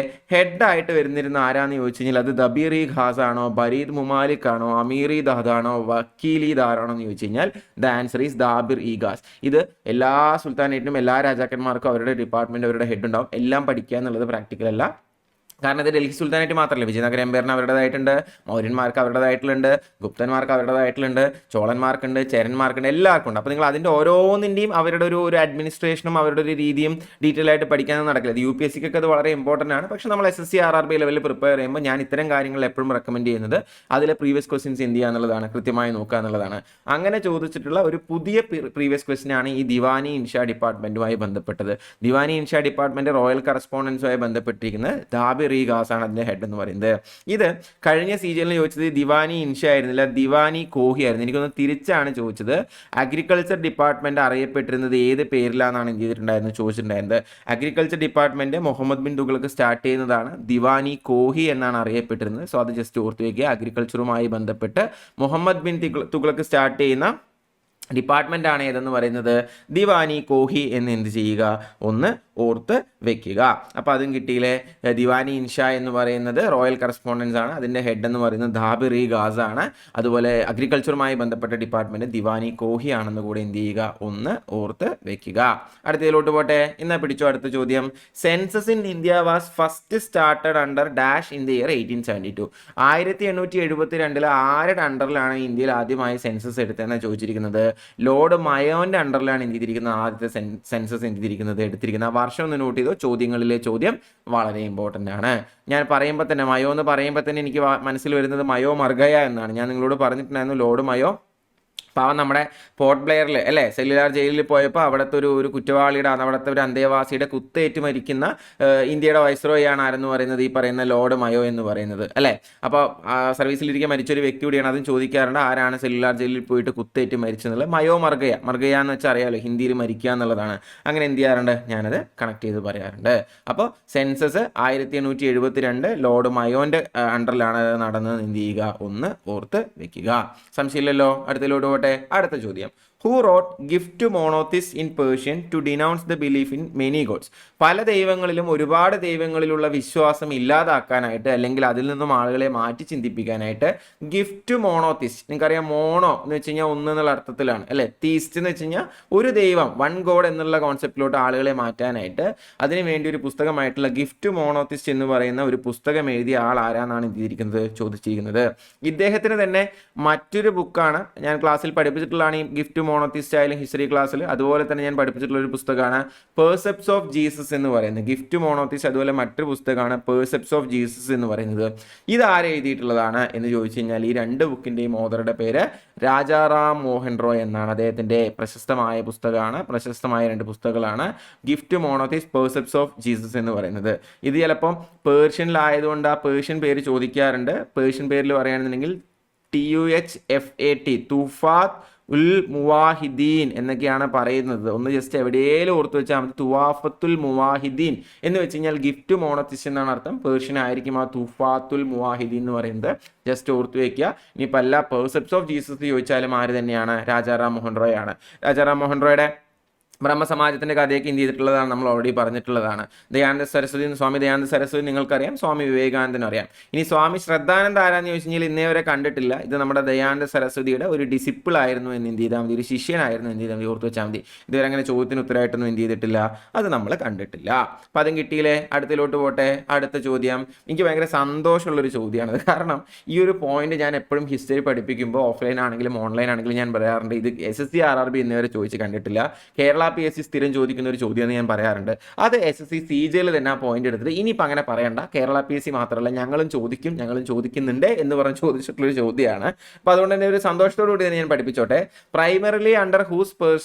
ഹെഡായിട്ട് വരുന്നിരുന്ന ആരാന്ന് ചോദിച്ചു കഴിഞ്ഞാൽ അത് ദബീർ-ഇ ഖാസ് ആണോ, ബരീദ് മുമാലിക് ആണോ, അമീർ-ഇ ദാദാണോ, വക്കീൽ-ഇ ദാറാണോ എന്ന് ചോദിച്ചു കഴിഞ്ഞാൽ ദ ആൻസർ ഈസ് ദാബിർ-ഇ ഖാസ്. ഇത് എല്ലാ സുൽത്താനേറ്റിനും എല്ലാ രാജാക്കന്മാർക്കും അവരുടെ ഡിപ്പാർട്ട്മെൻറ്റ്, അവരുടെ ഹെഡ് ഉണ്ടാവും. എല്ലാം പഠിക്കുക എന്നുള്ളത് പ്രാക്ടിക്കൽ അല്ല. കാരണം ഇത് ഡൽഹി സുൽത്താനേറ്റ് മാത്രമല്ല, വിജയനഗര എംപയറിന് അവരുടേതായിട്ടുണ്ട്, മൗര്യന്മാർക്ക് അവരുടേതായിട്ടുള്ളുണ്ട്, ഗുപ്തന്മാർക്ക് അവരുടേതായിട്ടുള്ളുണ്ട്, ചോളന്മാർക്കുണ്ട്, ചേരന്മാർക്കുണ്ട്, എല്ലാവർക്കും ഉണ്ട്. അപ്പോൾ നിങ്ങൾ അതിൻ്റെ ഓരോന്നിൻ്റെയും അവരുടെ ഒരു അഡ്മിനിസ്ട്രേഷനും അവരുടെ ഒരു രീതിയും ഡീറ്റെയിൽ ആയിട്ട് പഠിക്കാനൊന്നും നടക്കില്ല. ഇത് UPSC-ക്കൊക്കെ അത് വളരെ ഇമ്പോർട്ടൻ്റ് ആണ്. പക്ഷേ നമ്മൾ SSC RRB ലെവലിൽ പ്രിപ്പയർ ചെയ്യുമ്പോൾ ഞാൻ ഇത്തരം കാര്യങ്ങൾ എപ്പോഴും റെക്കമെൻഡ് ചെയ്യുന്നത് അതിലെ പ്രീവിയസ് ക്വസ്റ്റ്യൻസ് എന്ത് ചെയ്യുക എന്നുള്ളതാണ്, കൃത്യമായി നോക്കുക എന്നുള്ളതാണ്. അങ്ങനെ ചോദിച്ചിട്ടുള്ള ഒരു പുതിയ പ്രീവിയസ് ക്വസ്റ്റ്യൻ ആണ് ഈ ദിവാനി ഇൻഷ ഡിപ്പാർട്ട്മെൻറ്റുമായി ബന്ധപ്പെട്ടത്. ദിവാനി ഇൻഷ ഡിപ്പാർട്ട്മെൻറ്റ് റോയൽ കറസ്പോണ്ടൻസുമായി ബന്ധപ്പെട്ടിരിക്കുന്നത് ദാബിർ ഈ ഖാസാണ് അതിൻ്റെ ഹെഡ് എന്ന് പറയുന്നത്. ഇത് കഴിഞ്ഞ സീജനിൽ ചോദിച്ചത് ദിവാനി ഇൻഷ ആയിരുന്നില്ല, ദിവാനി കോഹി ആയിരുന്നു. എനിക്കൊന്ന് തിരിച്ചാണ് ചോദിച്ചത്. അഗ്രികൾച്ചർ ഡിപ്പാർട്ട്മെൻറ്റ് അറിയപ്പെട്ടിരുന്നത് ഏത് പേരിലാണെന്നാണ് എന്ത് ചെയ്തിട്ടുണ്ടായിരുന്നു ചോദിച്ചിട്ടുണ്ടായിരുന്നത്. Agriculture department Muhammad bin Tughlaq start ചെയ്യുന്നതാണ്. ദിവാനി കോഹി എന്നാണ് അറിയപ്പെട്ടിരുന്നത്. സോ അത് ജസ്റ്റ് ഓർത്ത് വയ്ക്കുക. അഗ്രികൾച്ചറുമായി ബന്ധപ്പെട്ട് മുഹമ്മദ് ബിൻ തുഗ്ലക്ക് സ്റ്റാർട്ട് ചെയ്യുന്ന ഡിപ്പാർട്ട്മെൻ്റ് ആണ് ഏതെന്ന് പറയുന്നത് ദിവാനി കോഹി എന്ന് എന്ത് ചെയ്യുക, ഒന്ന് ഓർത്ത് വെക്കുക. അപ്പോൾ അതും കിട്ടിയില്ലേ. ദിവാനി ഇൻഷാ എന്ന് പറയുന്നത് റോയൽ കറസ്പോണ്ടൻസ് ആണ്. അതിൻ്റെ ഹെഡ് എന്ന് പറയുന്നത് ധാബിർ ഇ ഗാസ് ആണ്. അതുപോലെ അഗ്രികൾച്ചറുമായി ബന്ധപ്പെട്ട ഡിപ്പാർട്ട്മെന്റ് ദിവാനി കോഹി ആണെന്ന് കൂടെ എന്ത് ചെയ്യുക, ഒന്ന് ഓർത്ത് വെക്കുക. അടുത്തതിലോട്ട് പോട്ടെ. ഇന്നാ പിടിച്ചോ അടുത്ത ചോദ്യം. Census in India was first started under dash in the year 1872. 1872 ആരുടെ അണ്ടറിലാണ് ഇന്ത്യയിൽ ആദ്യമായി സെൻസസ് എടുത്തതെന്നാണ് ചോദിച്ചിരിക്കുന്നത്. ലോർഡ് മയോന്റെ അണ്ടറിലാണ് എന്ത് ചെയ്തിരിക്കുന്നത്, ആദ്യത്തെ സെൻസസ് എന്ത് ചെയ്തിരിക്കുന്നത്, എടുത്തിരിക്കുന്നത്. ആ വർഷം ഒന്ന് നോട്ട് ചെയ്തോ. ചോദ്യങ്ങളിലെ ചോദ്യം വളരെ ഇമ്പോർട്ടൻ്റ് ആണ്. ഞാൻ പറയുമ്പോൾ തന്നെ മയോ എന്ന് പറയുമ്പോൾ തന്നെ എനിക്ക് മനസ്സിൽ വരുന്നത് മയോ മർഗയ എന്നാണ്. ഞാൻ നിങ്ങളോട് പറഞ്ഞിട്ടുണ്ടായിരുന്നു ലോർഡ് മയോ പാവം നമ്മുടെ പോർട്ട് ബ്ലെയറിൽ അല്ലേ സെല്ലുലാർ ജയിലിൽ പോയപ്പോൾ അവിടുത്തെ ഒരു കുറ്റവാളിയുടെ അവിടുത്തെ ഒരു അന്തേവാസിയുടെ കുത്തേറ്റ് മരിക്കുന്ന ഇന്ത്യയുടെ വൈസ്രോയാണ് ആരെന്ന് പറയുന്നത്, ഈ പറയുന്ന ലോർഡ് മയോ എന്ന് പറയുന്നത് അല്ലേ. അപ്പോൾ സർവീസിലിരിക്കാൻ മരിച്ചൊരു വ്യക്തി കൂടിയാണ്. അതും ചോദിക്കാറുണ്ട്, ആരാണ് സെല്ലുലാർ ജയിലിൽ പോയിട്ട് കുത്തേറ്റ് മരിച്ചെന്നുള്ളത്. മയോ മർഗയ. മർഗയ എന്ന് വെച്ചാൽ അറിയാമല്ലോ, ഹിന്ദിയിൽ മരിക്കുക എന്നുള്ളതാണ്. അങ്ങനെ എന്ത് ചെയ്യാറുണ്ട്, ഞാനത് കണക്ട് ചെയ്ത് പറയാറുണ്ട്. അപ്പോൾ സെൻസസ് 1872 ലോർഡ് മയോന്റെ അണ്ടറിലാണ് നടന്നത്. എന്ത് ചെയ്യുക, ഒന്ന് ഓർത്ത് വെക്കുക. സംശയമില്ലല്ലോ. അടുത്തതിലോട്ട് പോട്ടെ. അടുത്ത ചോദ്യം. Who wrote Gift to Monotheism in Persian to denounce the belief in many gods? പല ദൈവങ്ങളിലും ഒരുപാട് ദൈവങ്ങളിലുള്ള വിശ്വാസം ഇല്ലാതാക്കാനായിട്ട് അല്ലെങ്കിൽ അതിൽ നിന്നും ആളുകളെ മാറ്റി ചിന്തിപ്പിക്കാനായിട്ട് ഗിഫ്റ്റ് മോണോതിസ്റ്റ്, നിങ്ങൾക്കറിയാം മോണോ എന്ന് വെച്ച് കഴിഞ്ഞാൽ ഒന്ന് എന്നുള്ള അർത്ഥത്തിലാണ് അല്ലെ. തീസ്റ്റ് എന്ന് വെച്ച് കഴിഞ്ഞാൽ ഒരു ദൈവം, വൺ ഗോഡ് എന്നുള്ള കോൺസെപ്റ്റിലോട്ട് ആളുകളെ മാറ്റാനായിട്ട് അതിനു വേണ്ടി ഒരു പുസ്തകമായിട്ടുള്ള ഗിഫ്റ്റ് മോണോതിസ്റ്റ് എന്ന് പറയുന്ന ഒരു പുസ്തകം എഴുതിയ ആൾ ആരാന്നാണ് എന്തിരിക്കുന്നത്, ചോദിച്ചിരിക്കുന്നത്. ഇദ്ദേഹത്തിന് തന്നെ മറ്റൊരു ബുക്കാണ് ഞാൻ ക്ലാസ്സിൽ പഠിപ്പിച്ചിട്ടുള്ളതാണ്. ഈ ഗിഫ്റ്റ് മോണോതിസ്റ്റ് ആയാലും ഹിസ്റ്ററി ക്ലാസ്സിൽ അതുപോലെ തന്നെ ഞാൻ പഠിപ്പിച്ചിട്ടുള്ള ഒരു പുസ്തകമാണ് പേഴ്സെപ്റ്റ്സ് ഓഫ് ജീസസ് എന്ന് പറയുന്നത്. ഗിഫ്റ്റ് മോണോതിസ്റ്റ് അതുപോലെ മറ്റൊരു പുസ്തകമാണ് പേഴ്സെപ്റ്റ്സ് ഓഫ് ജീസസ് എന്ന് പറയുന്നത്. ഇത് ആരെ എഴുതിയിട്ടുള്ളതാണ് എന്ന് ചോദിച്ചു കഴിഞ്ഞാൽ ഈ രണ്ട് ബുക്കിൻ്റെയും ഓതറുടെ പേര് രാജാറാം മോഹൻ റോയ് എന്നാണ്. അദ്ദേഹത്തിൻ്റെ പ്രശസ്തമായ പുസ്തകമാണ്, പ്രശസ്തമായ രണ്ട് പുസ്തകങ്ങളാണ് ഗിഫ്റ്റ് മോണോതിസ്റ്റ്, പേഴ്സെപ്റ്റ്സ് ഓഫ് ജീസസ് എന്ന് പറയുന്നത്. ഇത് ചിലപ്പം പേർഷ്യനിലായതുകൊണ്ട് ആ പേർഷ്യൻ പേര് ചോദിക്കാറുണ്ട്. പേർഷ്യൻ പേരിൽ പറയുകയാണെന്നുണ്ടെങ്കിൽ TUHFAT, തുഫാത്ത് ഉൽ മുവാഹിദീൻ എന്നൊക്കെയാണ് പറയുന്നത്. ഒന്ന് ജസ്റ്റ് എവിടെയെങ്കിലും ഓർത്ത് വെച്ചാൽ മതി. തുവാഫത്തുൽ മുവാഹിദീൻ എന്ന് വെച്ച് കഴിഞ്ഞാൽ ഗിഫ്റ്റ് മോണോതിസ്റ്റ് എന്നാണ് അർത്ഥം. പേർഷ്യൻ ആയിരിക്കും ആ തുഫാത്തുൽ മുവാഹിദീൻ എന്ന് പറയുന്നത്. ജസ്റ്റ് ഓർത്ത് വയ്ക്കുക. ഇനിയിപ്പോൾ എല്ലാ പേഴ്സെപ്റ്റ്സ് ഓഫ് ജീസസ് ചോദിച്ചാലും ആര് തന്നെയാണ്, രാജാറാം മോഹൻ റോയ് ആണ്. രാജാറാം മോഹൻ റോയുടെ ബ്രഹ്മസമാജത്തിൻ്റെ കഥയൊക്കെ എന്ത് ചെയ്തിട്ടുള്ളതാണ്, നമ്മൾ ഓൾറെഡി പറഞ്ഞിട്ടുള്ളതാണ്. ദയാനന്ദ സരസ്വതി, സ്വാമി ദയാനന്ദ സരസ്വതി നിങ്ങൾക്കറിയാം, സ്വാമി വിവേകാനന്ദനും അറിയാം. ഇനി സ്വാമി ശ്രദ്ധാനന്ദ ആരാന്ന് ചോദിച്ചു കഴിഞ്ഞാൽ ഇന്നേ വരെ കണ്ടിട്ടില്ല. ഇത് നമ്മുടെ ദയാനന്ദ സരസ്വതിയുടെ ഒരു ഡിസിപ്പിൾ ആയിരുന്നു എന്ന് എന്ത് ചെയ്താൽ മതി, ഒരു ശിഷ്യനായിരുന്നു എന്ത് ചെയ്താൽ മതി, ഓർത്ത് വെച്ചാൽ മതി. ഇതുവരെ അങ്ങനെ ചോദ്യത്തിന് ഉത്തരമായിട്ടൊന്നും എന്ത് ചെയ്തിട്ടില്ല, അത് നമ്മൾ കണ്ടിട്ടില്ല. അപ്പം അതും കിട്ടിയില്ലേ. അടുത്തിലോട്ട് പോട്ടെ. അടുത്ത ചോദ്യം എനിക്ക് ഭയങ്കര സന്തോഷമുള്ളൊരു ചോദ്യമാണ്. കാരണം ഈ ഒരു പോയിന്റ് ഞാൻ എപ്പോഴും ഹിസ്റ്ററി പഠിപ്പിക്കുമ്പോൾ ഓഫ്ലൈൻ ആണെങ്കിലും ഓൺലൈൻ ആണെങ്കിലും ഞാൻ പറയാറുണ്ട്. ഇത് SSC RRB എന്നിവരെ ചോദിച്ച് കണ്ടിട്ടില്ല. കേരള PSC സ്ഥിരം ചോദിക്കുന്ന ഒരു ചോദ്യം എന്ന് ഞാൻ പറയാറുണ്ട്. അത് SSC CJയിൽ തന്നെ ആ പോയിന്റ് എടുത്തിട്ട് ഇനിയിപ്പോൾ അങ്ങനെ പറയണ്ട, കേരള PSC മാത്രമല്ല ഞങ്ങളും ചോദിക്കുന്നുണ്ട് എന്ന് പറഞ്ഞ് ചോദിച്ചിട്ടുള്ളൊരു ചോദ്യമാണ്. അപ്പോൾ അതുകൊണ്ട് തന്നെ ഒരു സന്തോഷത്തോടു കൂടി തന്നെ ഞാൻ പഠിപ്പിച്ചോട്ടെ. Primarily under whose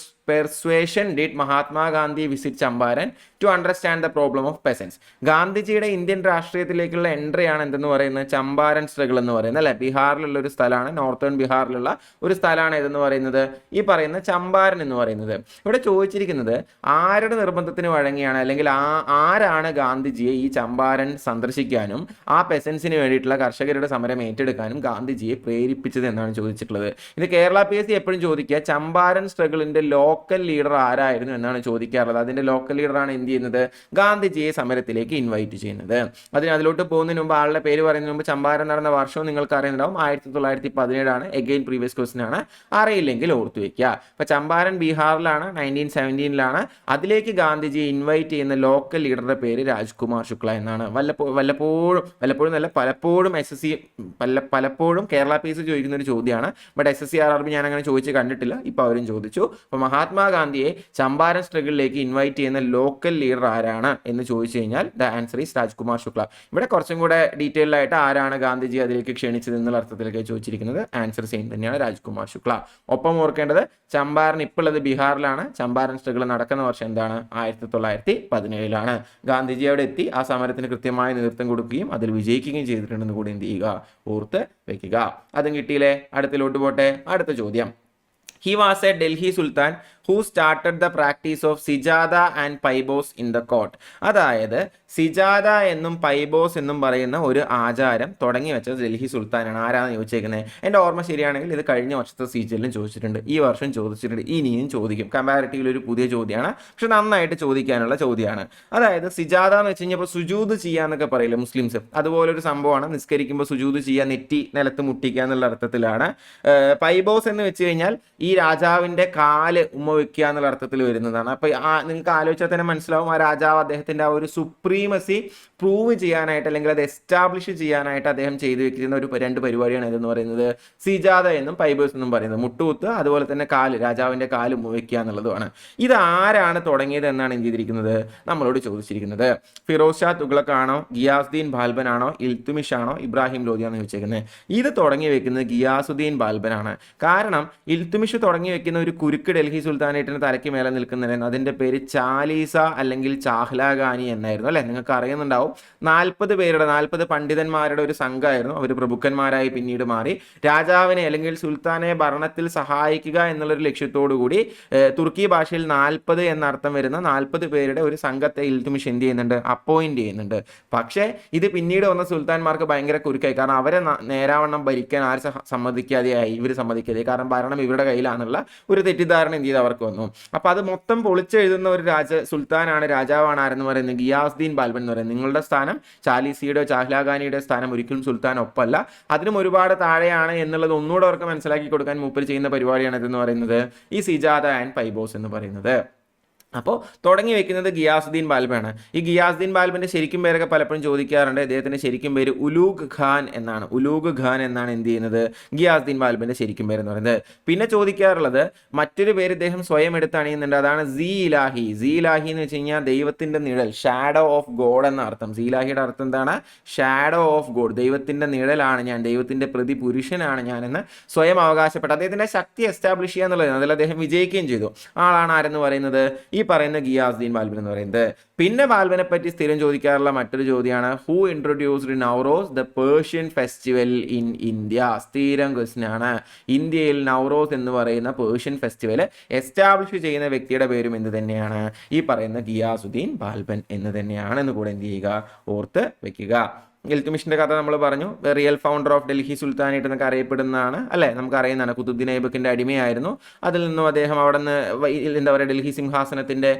persuasion did Mahatma Gandhi visit Champaran to understand the problem of peasants? ഗാന്ധിജിയുടെ ഇന്ത്യൻ രാഷ്ട്രീയത്തിലേക്കുള്ള എൻട്രിയാണ് എന്തെന്ന് പറയുന്നത്, ചമ്പാരൻ സ്ട്രഗിൾ എന്ന് പറയുന്നത് അല്ലെ. ബീഹാറിലുള്ള ഒരു സ്ഥലമാണ്, നോർത്തേൺ ബീഹാറിലുള്ള ഒരു സ്ഥലമാണ് ഇതെന്ന് പറയുന്നത്, ഈ പറയുന്ന ചമ്പാരൻ എന്ന് പറയുന്നത്. ഇവിടെ ചോദിച്ചിരിക്കുന്നത് ആരുടെ നിർബന്ധത്തിന് വഴങ്ങിയാണ് അല്ലെങ്കിൽ ആരാണ് ഗാന്ധിജിയെ ഈ ചമ്പാരൻ സന്ദർശിക്കാനും ആ പെസൻസിന് വേണ്ടിയിട്ടുള്ള കർഷകരുടെ സമരം ഏറ്റെടുക്കാനും ഗാന്ധിജിയെ പ്രേരിപ്പിച്ചത് എന്നാണ് ചോദിച്ചിട്ടുള്ളത്. ഇത് കേരള PSC എപ്പോഴും ചോദിക്കുക, ചമ്പാരൻ സ്ട്രഗിളിന്റെ ലോക്കൽ ലീഡർ ആരായിരുന്നു എന്നാണ് ചോദിക്കാറുള്ളത്. അതിന്റെ ലോക്കൽ ലീഡറാണ് എന്ത് ചെയ്യുന്നത്, ഗാന്ധിജിയെ സമരത്തിലേക്ക് ഇൻവൈറ്റ് ചെയ്യുന്നത്. അതിലോട്ട് പോകുന്നതിന് മുമ്പ് ആളുടെ പേര് പറയുന്നതിന് മുമ്പ് ചമ്പാരൻ നടന്ന വർഷവും നിങ്ങൾക്ക് അറിയുന്നുണ്ടാവും, 1917 എഗെയിൻ പ്രീവിയസ് ക്വസ്റ്റ്യൻ ആണ്, അറിയില്ലെങ്കിൽ ഓർത്തു വെക്കുക. അപ്പൊ ചമ്പാരൻ ബീഹാറിലാണ്, 1917 അതിലേക്ക് ഗാന്ധിജിയെ ഇൻവൈറ്റ് ചെയ്യുന്ന ലോക്കൽ ലീഡറുടെ പേര് രാജ്കുമാർ ശുക്ല എന്നാണ്. പലപ്പോഴും കേരള PSC ചോദിക്കുന്ന ഒരു ചോദ്യമാണ്. ബട്ട് SSC RRB ഞാൻ അങ്ങനെ ചോദിച്ച് കണ്ടിട്ടില്ല, ഇപ്പൊ അവരും ചോദിച്ചു. അപ്പോൾ മഹാത്മാഗാന്ധിയെ ചമ്പാരൻ സ്ട്രഗിളിലേക്ക് ഇൻവൈറ്റ് ചെയ്യുന്ന ലോക്കൽ ലീഡർ ആരാണ് എന്ന് ചോദിച്ചു കഴിഞ്ഞാൽ the answer is Rajkumar Shukla. ഇവിടെ കുറച്ചും കൂടെ ഡീറ്റെയിൽ ആയിട്ട് ആരാണ് ഗാന്ധിജി അതിലേക്ക് ക്ഷണിച്ചത് എന്നുള്ള അർത്ഥത്തിലേക്ക് ചോദിച്ചിരിക്കുന്നത്. ആൻസർ സെയിം തന്നെയാണ്, രാജ്കുമാർ ശുക്ല. ഒപ്പം ഓർക്കേണ്ടത് ചമ്പാരൻ ഇപ്പോൾ ഉള്ളത് ബീഹാറിലാണ്. ചമ്പാരൻ സ്ട്രഗിൾ നടക്കുന്ന വർഷം എന്താണ്, 1917. ഗാന്ധിജി അവിടെ എത്തി ആ സമരത്തിന് കൃത്യമായ നേതൃത്വം കൊടുക്കുകയും അതിൽ വിജയിക്കുകയും ചെയ്തിട്ടുണ്ടെന്ന് കൂടി എന്ത് ചെയ്യുക, ഓർത്ത് വെക്കുക. അതും കിട്ടിയില്ലേ. അടുത്തിലോട്ട് പോട്ടെ. അടുത്ത ചോദ്യം. He was a Delhi Sultan who started the practice of sijda and paibos in the court. അതായത് സിജാദ എന്നും പൈബോസ് എന്നും പറയുന്ന ഒരു ആചാരം തുടങ്ങി വെച്ചത് ഡൽഹി സുൽത്താനാണ്. ആരാണെന്ന് ചോദിച്ചേക്കുന്നത്? എൻ്റെ ഓർമ്മ ശരിയാണെങ്കിൽ ഇത് കഴിഞ്ഞ വർഷത്തെ സീജറിലും ചോദിച്ചിട്ടുണ്ട്, ഈ വർഷം ചോദിച്ചിട്ടുണ്ട്, ഇനിയും ചോദിക്കും. കമ്പാരിറ്റീവ്ലി ഒരു പുതിയ ചോദ്യമാണ്, പക്ഷെ നന്നായിട്ട് ചോദിക്കാനുള്ള ചോദ്യമാണ്. അതായത് സിജാദ എന്ന് വെച്ച് കഴിഞ്ഞാൽ സുജൂദ് ചെയ്യാന്നൊക്കെ പറയില്ലേ മുസ്ലിംസ്, അതുപോലൊരു സംഭവമാണ്. നിസ്കരിക്കുമ്പോൾ സുജൂദ് ചെയ്യുക, നെറ്റി നിലത്ത് മുട്ടിക്കുക എന്നുള്ള അർത്ഥത്തിലാണ്. പൈബോസ് എന്ന് വെച്ച് കഴിഞ്ഞാൽ ഈ രാജാവിൻ്റെ കാല് ഉമ്മ വെക്കുക എന്നുള്ള അർത്ഥത്തിൽ വരുന്നതാണ്. അപ്പോൾ നിങ്ങൾക്ക് ആലോചിച്ചാൽ തന്നെ മനസ്സിലാവും, ആ രാജാവ് അദ്ദേഹത്തിൻ്റെ ആ ഒരു സുപ്രീമസി പ്രൂവ് ചെയ്യാനായിട്ട് അല്ലെങ്കിൽ അത് എസ്റ്റാബ്ലിഷ് ചെയ്യാനായിട്ട് അദ്ദേഹം ചെയ്തു വെക്കുന്ന രണ്ട് പരിപാടിയാണ് ഇതെന്ന് പറയുന്നത് സിജാദ എന്നും പൈബോസ് എന്നും പറയുന്നത്. മുട്ടുകുത്ത്, അതുപോലെ തന്നെ കാല്, രാജാവിൻ്റെ കാല് വെക്കുക എന്നുള്ളതുമാണ്. ഇത് ആരാണ് തുടങ്ങിയത് എന്നാണ് എന്ത് ചെയ്തിരിക്കുന്നത്, നമ്മളോട് ചോദിച്ചിരിക്കുന്നത്. ഫിറോസ് ഷാ തുഗ്ലക് ആണോ, ഗിയാസുദ്ദീൻ ബാൽബൻ ആണോ, ഇൽത്തുമിഷ് ആണോ, ഇബ്രാഹിം ലോധിയാണെന്ന് ചോദിച്ചേക്കുന്നത്? ഇത് തുടങ്ങി വെക്കുന്നത് ഗിയാസുദ്ദീൻ ബാൽബനാണ്. കാരണം ഇൽത്തുമിഷ് തുടങ്ങി വെക്കുന്ന ഒരു കുരുക്ക് ഡൽഹി സുൽത്താനേറ്റിന് തലയ്ക്ക് മേലെ നിൽക്കുന്നതിന് അതിൻ്റെ പേര് ചാലീസ അല്ലെങ്കിൽ ചാഹ്ലാഗാനി എന്നായിരുന്നു അല്ലേ? നിങ്ങൾക്ക് അറിയുന്നുണ്ടാവും. 40 പണ്ഡിതന്മാരുടെ ഒരു സംഘമായിരുന്നു. അവർ പ്രഭുക്കന്മാരായി പിന്നീട് മാറി. രാജാവിനെ അല്ലെങ്കിൽ സുൽത്താനെ ഭരണത്തിൽ സഹായിക്കുക എന്നുള്ളൊരു ലക്ഷ്യത്തോടു കൂടി തുർക്കി ഭാഷയിൽ 40 എന്നർത്ഥം വരുന്ന 40 പേരുടെ ഒരു സംഘത്തെ ഇൽത്തുമിഷ് എന്ത് ചെയ്യുന്നുണ്ട്, അപ്പോയിന്റ് ചെയ്യുന്നുണ്ട്. പക്ഷേ ഇത് പിന്നീട് വന്ന സുൽത്താൻമാർക്ക് ഭയങ്കര കുരുക്കായി. കാരണം അവരെ നേരാവണ്ണം ഭരിക്കാൻ ആര് സമ്മതിക്കാതെയായി, ഇവർ സമ്മതിക്കാതെ. കാരണം ഭരണം ഇവരുടെ കയ്യിലാണെന്നുള്ള ഒരു തെറ്റിദ്ധാരണ എന്ത് ചെയ്ത് അവർക്ക് വന്നു. അപ്പോൾ അത് മൊത്തം പൊളിച്ചെഴുതുന്ന ഒരു സുൽത്താനാണ്, രാജാവാണ് ആരെന്ന് പറയുന്നത് ഗിയാസുദ്ദീൻ ബാൽബൻ എന്ന് പറയുന്നത്. നിങ്ങളുടെ സ്ഥാനം ചാലീസിയുടെ ചാഹ്ലാഗാനിയുടെ സ്ഥാനം ഒരിക്കലും സുൽത്താൻ ഒപ്പമല്ല, അതിനും ഒരുപാട് താഴെയാണ് എന്നുള്ളത് ഒന്നുകൂടെ അവർക്ക് മനസ്സിലാക്കി കൊടുക്കാൻ മൂപ്പർ ചെയ്യുന്ന പരിപാടിയാണ് ഇതെന്ന് പറയുന്നത് ഈ സിജാദ ആൻഡ് പൈബോസ് എന്ന് പറയുന്നത്. അപ്പോൾ തുടങ്ങി വെക്കുന്നത് ഗിയാസുദ്ദീൻ ബാൽബനാണ്. ഈ ഗിയാസുദ്ദീൻ ബാൽബൻ്റെ ശരിക്കും പേരൊക്കെ പലപ്പോഴും ചോദിക്കാറുണ്ട്. അദ്ദേഹത്തിൻ്റെ ശരിക്കും പേര് ഉലൂഗ് ഖാൻ എന്നാണ്. ഉലൂഗ് ഖാൻ എന്നാണ് എന്ത് ചെയ്യുന്നത്, ഗിയാസുദ്ദീൻ ബാൽബൻ്റെ ശരിക്കും പേരെന്ന് പറയുന്നത്. പിന്നെ ചോദിക്കാറുള്ളത് മറ്റൊരു പേര് ഇദ്ദേഹം സ്വയം എടുത്ത് അണിയുന്നുണ്ട്, അതാണ് സീ ഇലാഹി. സീ ഇലാഹി എന്ന് വെച്ച് കഴിഞ്ഞാൽ ദൈവത്തിൻ്റെ നിഴൽ, ഷാഡോ ഓഫ് ഗോഡ് എന്ന അർത്ഥം. സീ ഇലാഹിയുടെ അർത്ഥം എന്താണ്? ഷാഡോ ഓഫ് ഗോഡ്, ദൈവത്തിൻ്റെ നിഴലാണ് ഞാൻ, ദൈവത്തിൻ്റെ പ്രതിപുരുഷനാണ് ഞാൻ എന്ന് സ്വയം അവകാശപ്പെട്ടു. അദ്ദേഹത്തിൻ്റെ ശക്തി എസ്റ്റാബ്ലിഷ് ചെയ്യുക എന്നുള്ളതാണ്. അതിൽ അദ്ദേഹം വിജയിക്കുകയും ചെയ്തു. ആളാണ് ആരെന്ന് പറയുന്നത്, ഈ പറയുന്ന ഗിയാസുദ്ദീൻ ബാൽബൻ എന്ന് പറയുന്നത്. പിന്നെ ബാൽബനെ പറ്റി സ്ഥിരം ചോദിക്കാറുള്ള മറ്റൊരു ചോദ്യമാണ് who introduced Nauroz the Persian festival in India. സ്ഥിരം ക്വസ്റ്റ്യൻ ആണ്. ഇന്ത്യയിൽ നൗറോസ് എന്ന് പറയുന്ന പേർഷ്യൻ ഫെസ്റ്റിവൽ എസ്റ്റാബ്ലിഷ് ചെയ്യുന്ന വ്യക്തിയുടെ പേരും എന്ത് തന്നെയാണ്, ഈ പറയുന്ന ഗിയാസുദ്ദീൻ ബാൽബൻ എന്ന് തന്നെയാണ് എന്ന് കൂടെ എന്ത് ചെയ്യുക, ഓർത്ത് വെക്കുക. ഇൽത്തുമിഷിന്റെ കഥ നമ്മൾ പറഞ്ഞു. Real founder of Delhi sultanate എന്നൊക്കെ അറിയപ്പെടുന്നതാണ് അല്ലേ, നമുക്ക് അറിയുന്നതാണ്. കുതുബ്ദീൻ ഐബക്കിന്റെ അടിമയായിരുന്നു. അതിൽ നിന്നും അദ്ദേഹം അവിടെ നിന്ന് എന്താ പറയുക ഡൽഹി സിംഹാസനത്തിന്റെ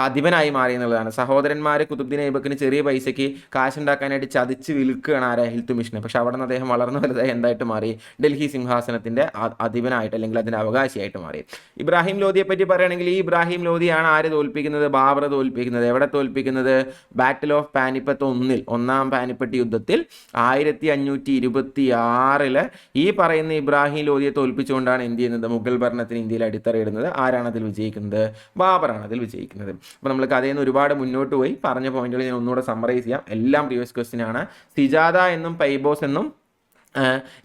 അധിപനായി മാറി എന്നുള്ളതാണ്. സഹോദരന്മാർ കുതുബ്ദീൻ ഐബക്കിന് ചെറിയ പൈസയ്ക്ക് കാശുണ്ടാക്കാനായിട്ട് ചതിച്ച് വിൽക്കുകയാണ് ആരെ, ഇൽത്തുമിഷിനെ. പക്ഷെ അവിടെ നിന്ന് അദ്ദേഹം വളർന്നു വലുതായി എന്തായിട്ട് മാറി, ഡൽഹി സിംഹാസനത്തിന്റെ അധിപനായിട്ട് അല്ലെങ്കിൽ അതിന്റെ അവകാശിയായിട്ട് മാറി. ഇബ്രാഹിം ലോധിയെ പറ്റി പറയുകയാണെങ്കിൽ ഈ ഇബ്രാഹിം ലോധിയാണ് ആര് തോൽപ്പിക്കുന്നത്, ബാബർ തോൽപ്പിക്കുന്നത്. എവിടെ തോൽപ്പിക്കുന്നത്? ബാറ്റിൽ ഓഫ് പാനിപ്പത്ത് 1 ഒന്നാം പാനിപ്പട്ട് യുദ്ധത്തിൽ 1526 ഈ പറയുന്ന ഇബ്രാഹിം ലോധിയെ തോൽപ്പിച്ചുകൊണ്ടാണ് എന്ത് ചെയ്യുന്നത്, മുഗൾ ഭരണത്തിന് ഇന്ത്യയിൽ അടിത്തറയിടുന്നത്. ആരാണ് അതിൽ വിജയിക്കുന്നത്? ബാബറാണ് അതിൽ വിജയിക്കുന്നത്. അപ്പോൾ നമ്മൾ കഥയിൽ നിന്ന് ഒരുപാട് മുന്നോട്ട് പോയി. പറഞ്ഞ പോയിന്റുകൾ ഞാൻ ഒന്നുകൂടെ സമ്മറൈസ് ചെയ്യാം. എല്ലാം പ്രീവിയസ് ക്വസ്റ്റ്യൻ ആണ്. സിജാദ എന്നും പൈബോസ് എന്നും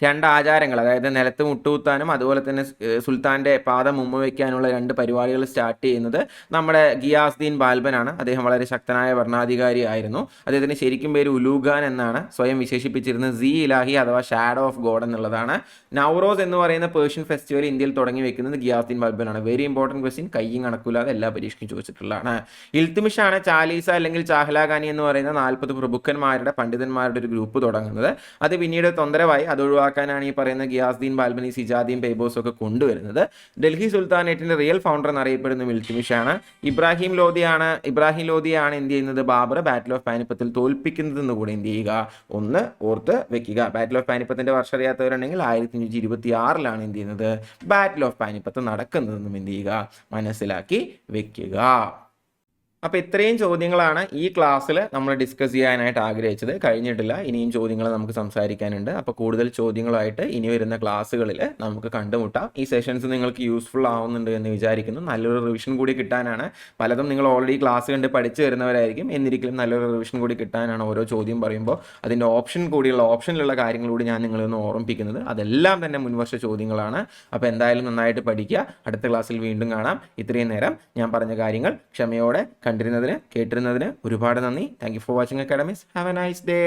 രണ്ട് ആചാരങ്ങൾ, അതായത് നിലത്ത് മുട്ടുകുത്താനും അതുപോലെ തന്നെ സുൽത്താൻ്റെ പാദം മുമ്പ് വയ്ക്കാനുള്ള 2 പരിപാടികൾ സ്റ്റാർട്ട് ചെയ്യുന്നത് നമ്മുടെ ഗിയാസുദ്ദീൻ ബാൽബനാണ്. അദ്ദേഹം വളരെ ശക്തനായ ഭരണാധികാരി ആയിരുന്നു. അദ്ദേഹത്തിന് ശരിക്കും പേര് ഉലൂഖാൻ എന്നാണ്. സ്വയം വിശേഷിപ്പിച്ചിരുന്നത് സീ ഇലാഹി അഥവാ ഷാഡോ ഓഫ് ഗോഡ് എന്നുള്ളതാണ്. നൗറോസ് എന്ന് പറയുന്ന പേർഷ്യൻ ഫെസ്റ്റിവൽ ഇന്ത്യയിൽ തുടങ്ങി വെക്കുന്നത് ഗിയാസുദ്ദീൻ ബാൽബനാണ്. വെരി ഇമ്പോർട്ടൻറ്റ് ക്വസ്റ്റ്യൻ, കയ്യും കണക്കില്ലാതെ എല്ലാ പരീക്ഷയ്ക്കും ചോദിച്ചിട്ടുള്ളതാണ്. ഇൽത്തുമിഷാണ് ചാലീസ അല്ലെങ്കിൽ ചാഹ്ലാഗാനി എന്ന് പറയുന്ന 40 പ്രഭുക്കന്മാരുടെ പണ്ഡിതന്മാരുടെ ഒരു ഗ്രൂപ്പ് തുടങ്ങുന്നത്. അത് പിന്നീട് തൊന്തരവായി. അത് ഒഴിവാക്കാനാണ് ഈ പറയുന്ന ഗിയാസുദ്ദീൻ ബാൽബനി, സിജാദിയും പൈബോസും ഒക്കെ കൊണ്ടുവരുന്നത്. ഡൽഹി സുൽത്താനേറ്റിന്റെ റിയൽ ഫൗണ്ടർ എന്നറിയപ്പെടുന്ന ഇൽത്തുമിഷാണ്. ഇബ്രാഹിം ലോധിയാണ് എന്ത് ചെയ്യുന്നത്, ബാബർ ബാറ്റിൽ ഓഫ് പാനിപ്പത്തിൽ തോൽപ്പിക്കുന്നത് എന്ന് കൂടെ എന്ത് ചെയ്യുക, ഒന്ന് ഓർത്ത് വെക്കുക. ബാറ്റിൽ ഓഫ് പാനിപ്പത്തിന്റെ വർഷം അറിയാത്തവരുണ്ടെങ്കിൽ 1526 എന്ത് ചെയ്യുന്നത്, ബാറ്റിൽ ഓഫ് പാനിപ്പത്ത് നടക്കുന്നതെന്നും എന്ത് ചെയ്യുക, മനസ്സിലാക്കി വെക്കുക. അപ്പോൾ ഇത്രയും ചോദ്യങ്ങളാണ് ഈ ക്ലാസ്സിൽ നമ്മൾ ഡിസ്കസ് ചെയ്യാനായിട്ട് ആഗ്രഹിച്ചത്. കഴിഞ്ഞിട്ടില്ല, ഇനിയും ചോദ്യങ്ങൾ നമുക്ക് സംസാരിക്കാനുണ്ട്. അപ്പോൾ കൂടുതൽ ചോദ്യങ്ങളായിട്ട് ഇനി വരുന്ന ക്ലാസ്സുകളിൽ നമുക്ക് കണ്ടുമുട്ടാം. ഈ സെഷൻസ് നിങ്ങൾക്ക് യൂസ്ഫുൾ ആവുന്നുണ്ട് എന്ന് വിചാരിക്കുന്നു. നല്ലൊരു റിവിഷൻ കൂടി കിട്ടാനാണ്. പലതും നിങ്ങൾ ഓൾറെഡി ക്ലാസ് കണ്ട് പഠിച്ചു വരുന്നവരായിരിക്കും. എന്നിരിക്കലും നല്ലൊരു റിവിഷൻ കൂടി കിട്ടാനാണ് ഓരോ ചോദ്യം പറയുമ്പോൾ അതിൻ്റെ ഓപ്ഷനിലുള്ള കാര്യങ്ങൾ കൂടി ഞാൻ നിങ്ങളൊന്ന് ഓർമ്മിപ്പിക്കുന്നത്. അതെല്ലാം തന്നെ മുൻവർഷ ചോദ്യങ്ങളാണ്. അപ്പോൾ എന്തായാലും നന്നായിട്ട് പഠിക്കുക. അടുത്ത ക്ലാസ്സിൽ വീണ്ടും കാണാം. ഇത്രയും നേരം ഞാൻ പറഞ്ഞ കാര്യങ്ങൾ ക്ഷമയോടെ കണ്ടിരുന്നതിന് കേട്ടിരുന്നതിന് ഒരുപാട് നന്ദി. Thank you for watching academics. Have A nice day.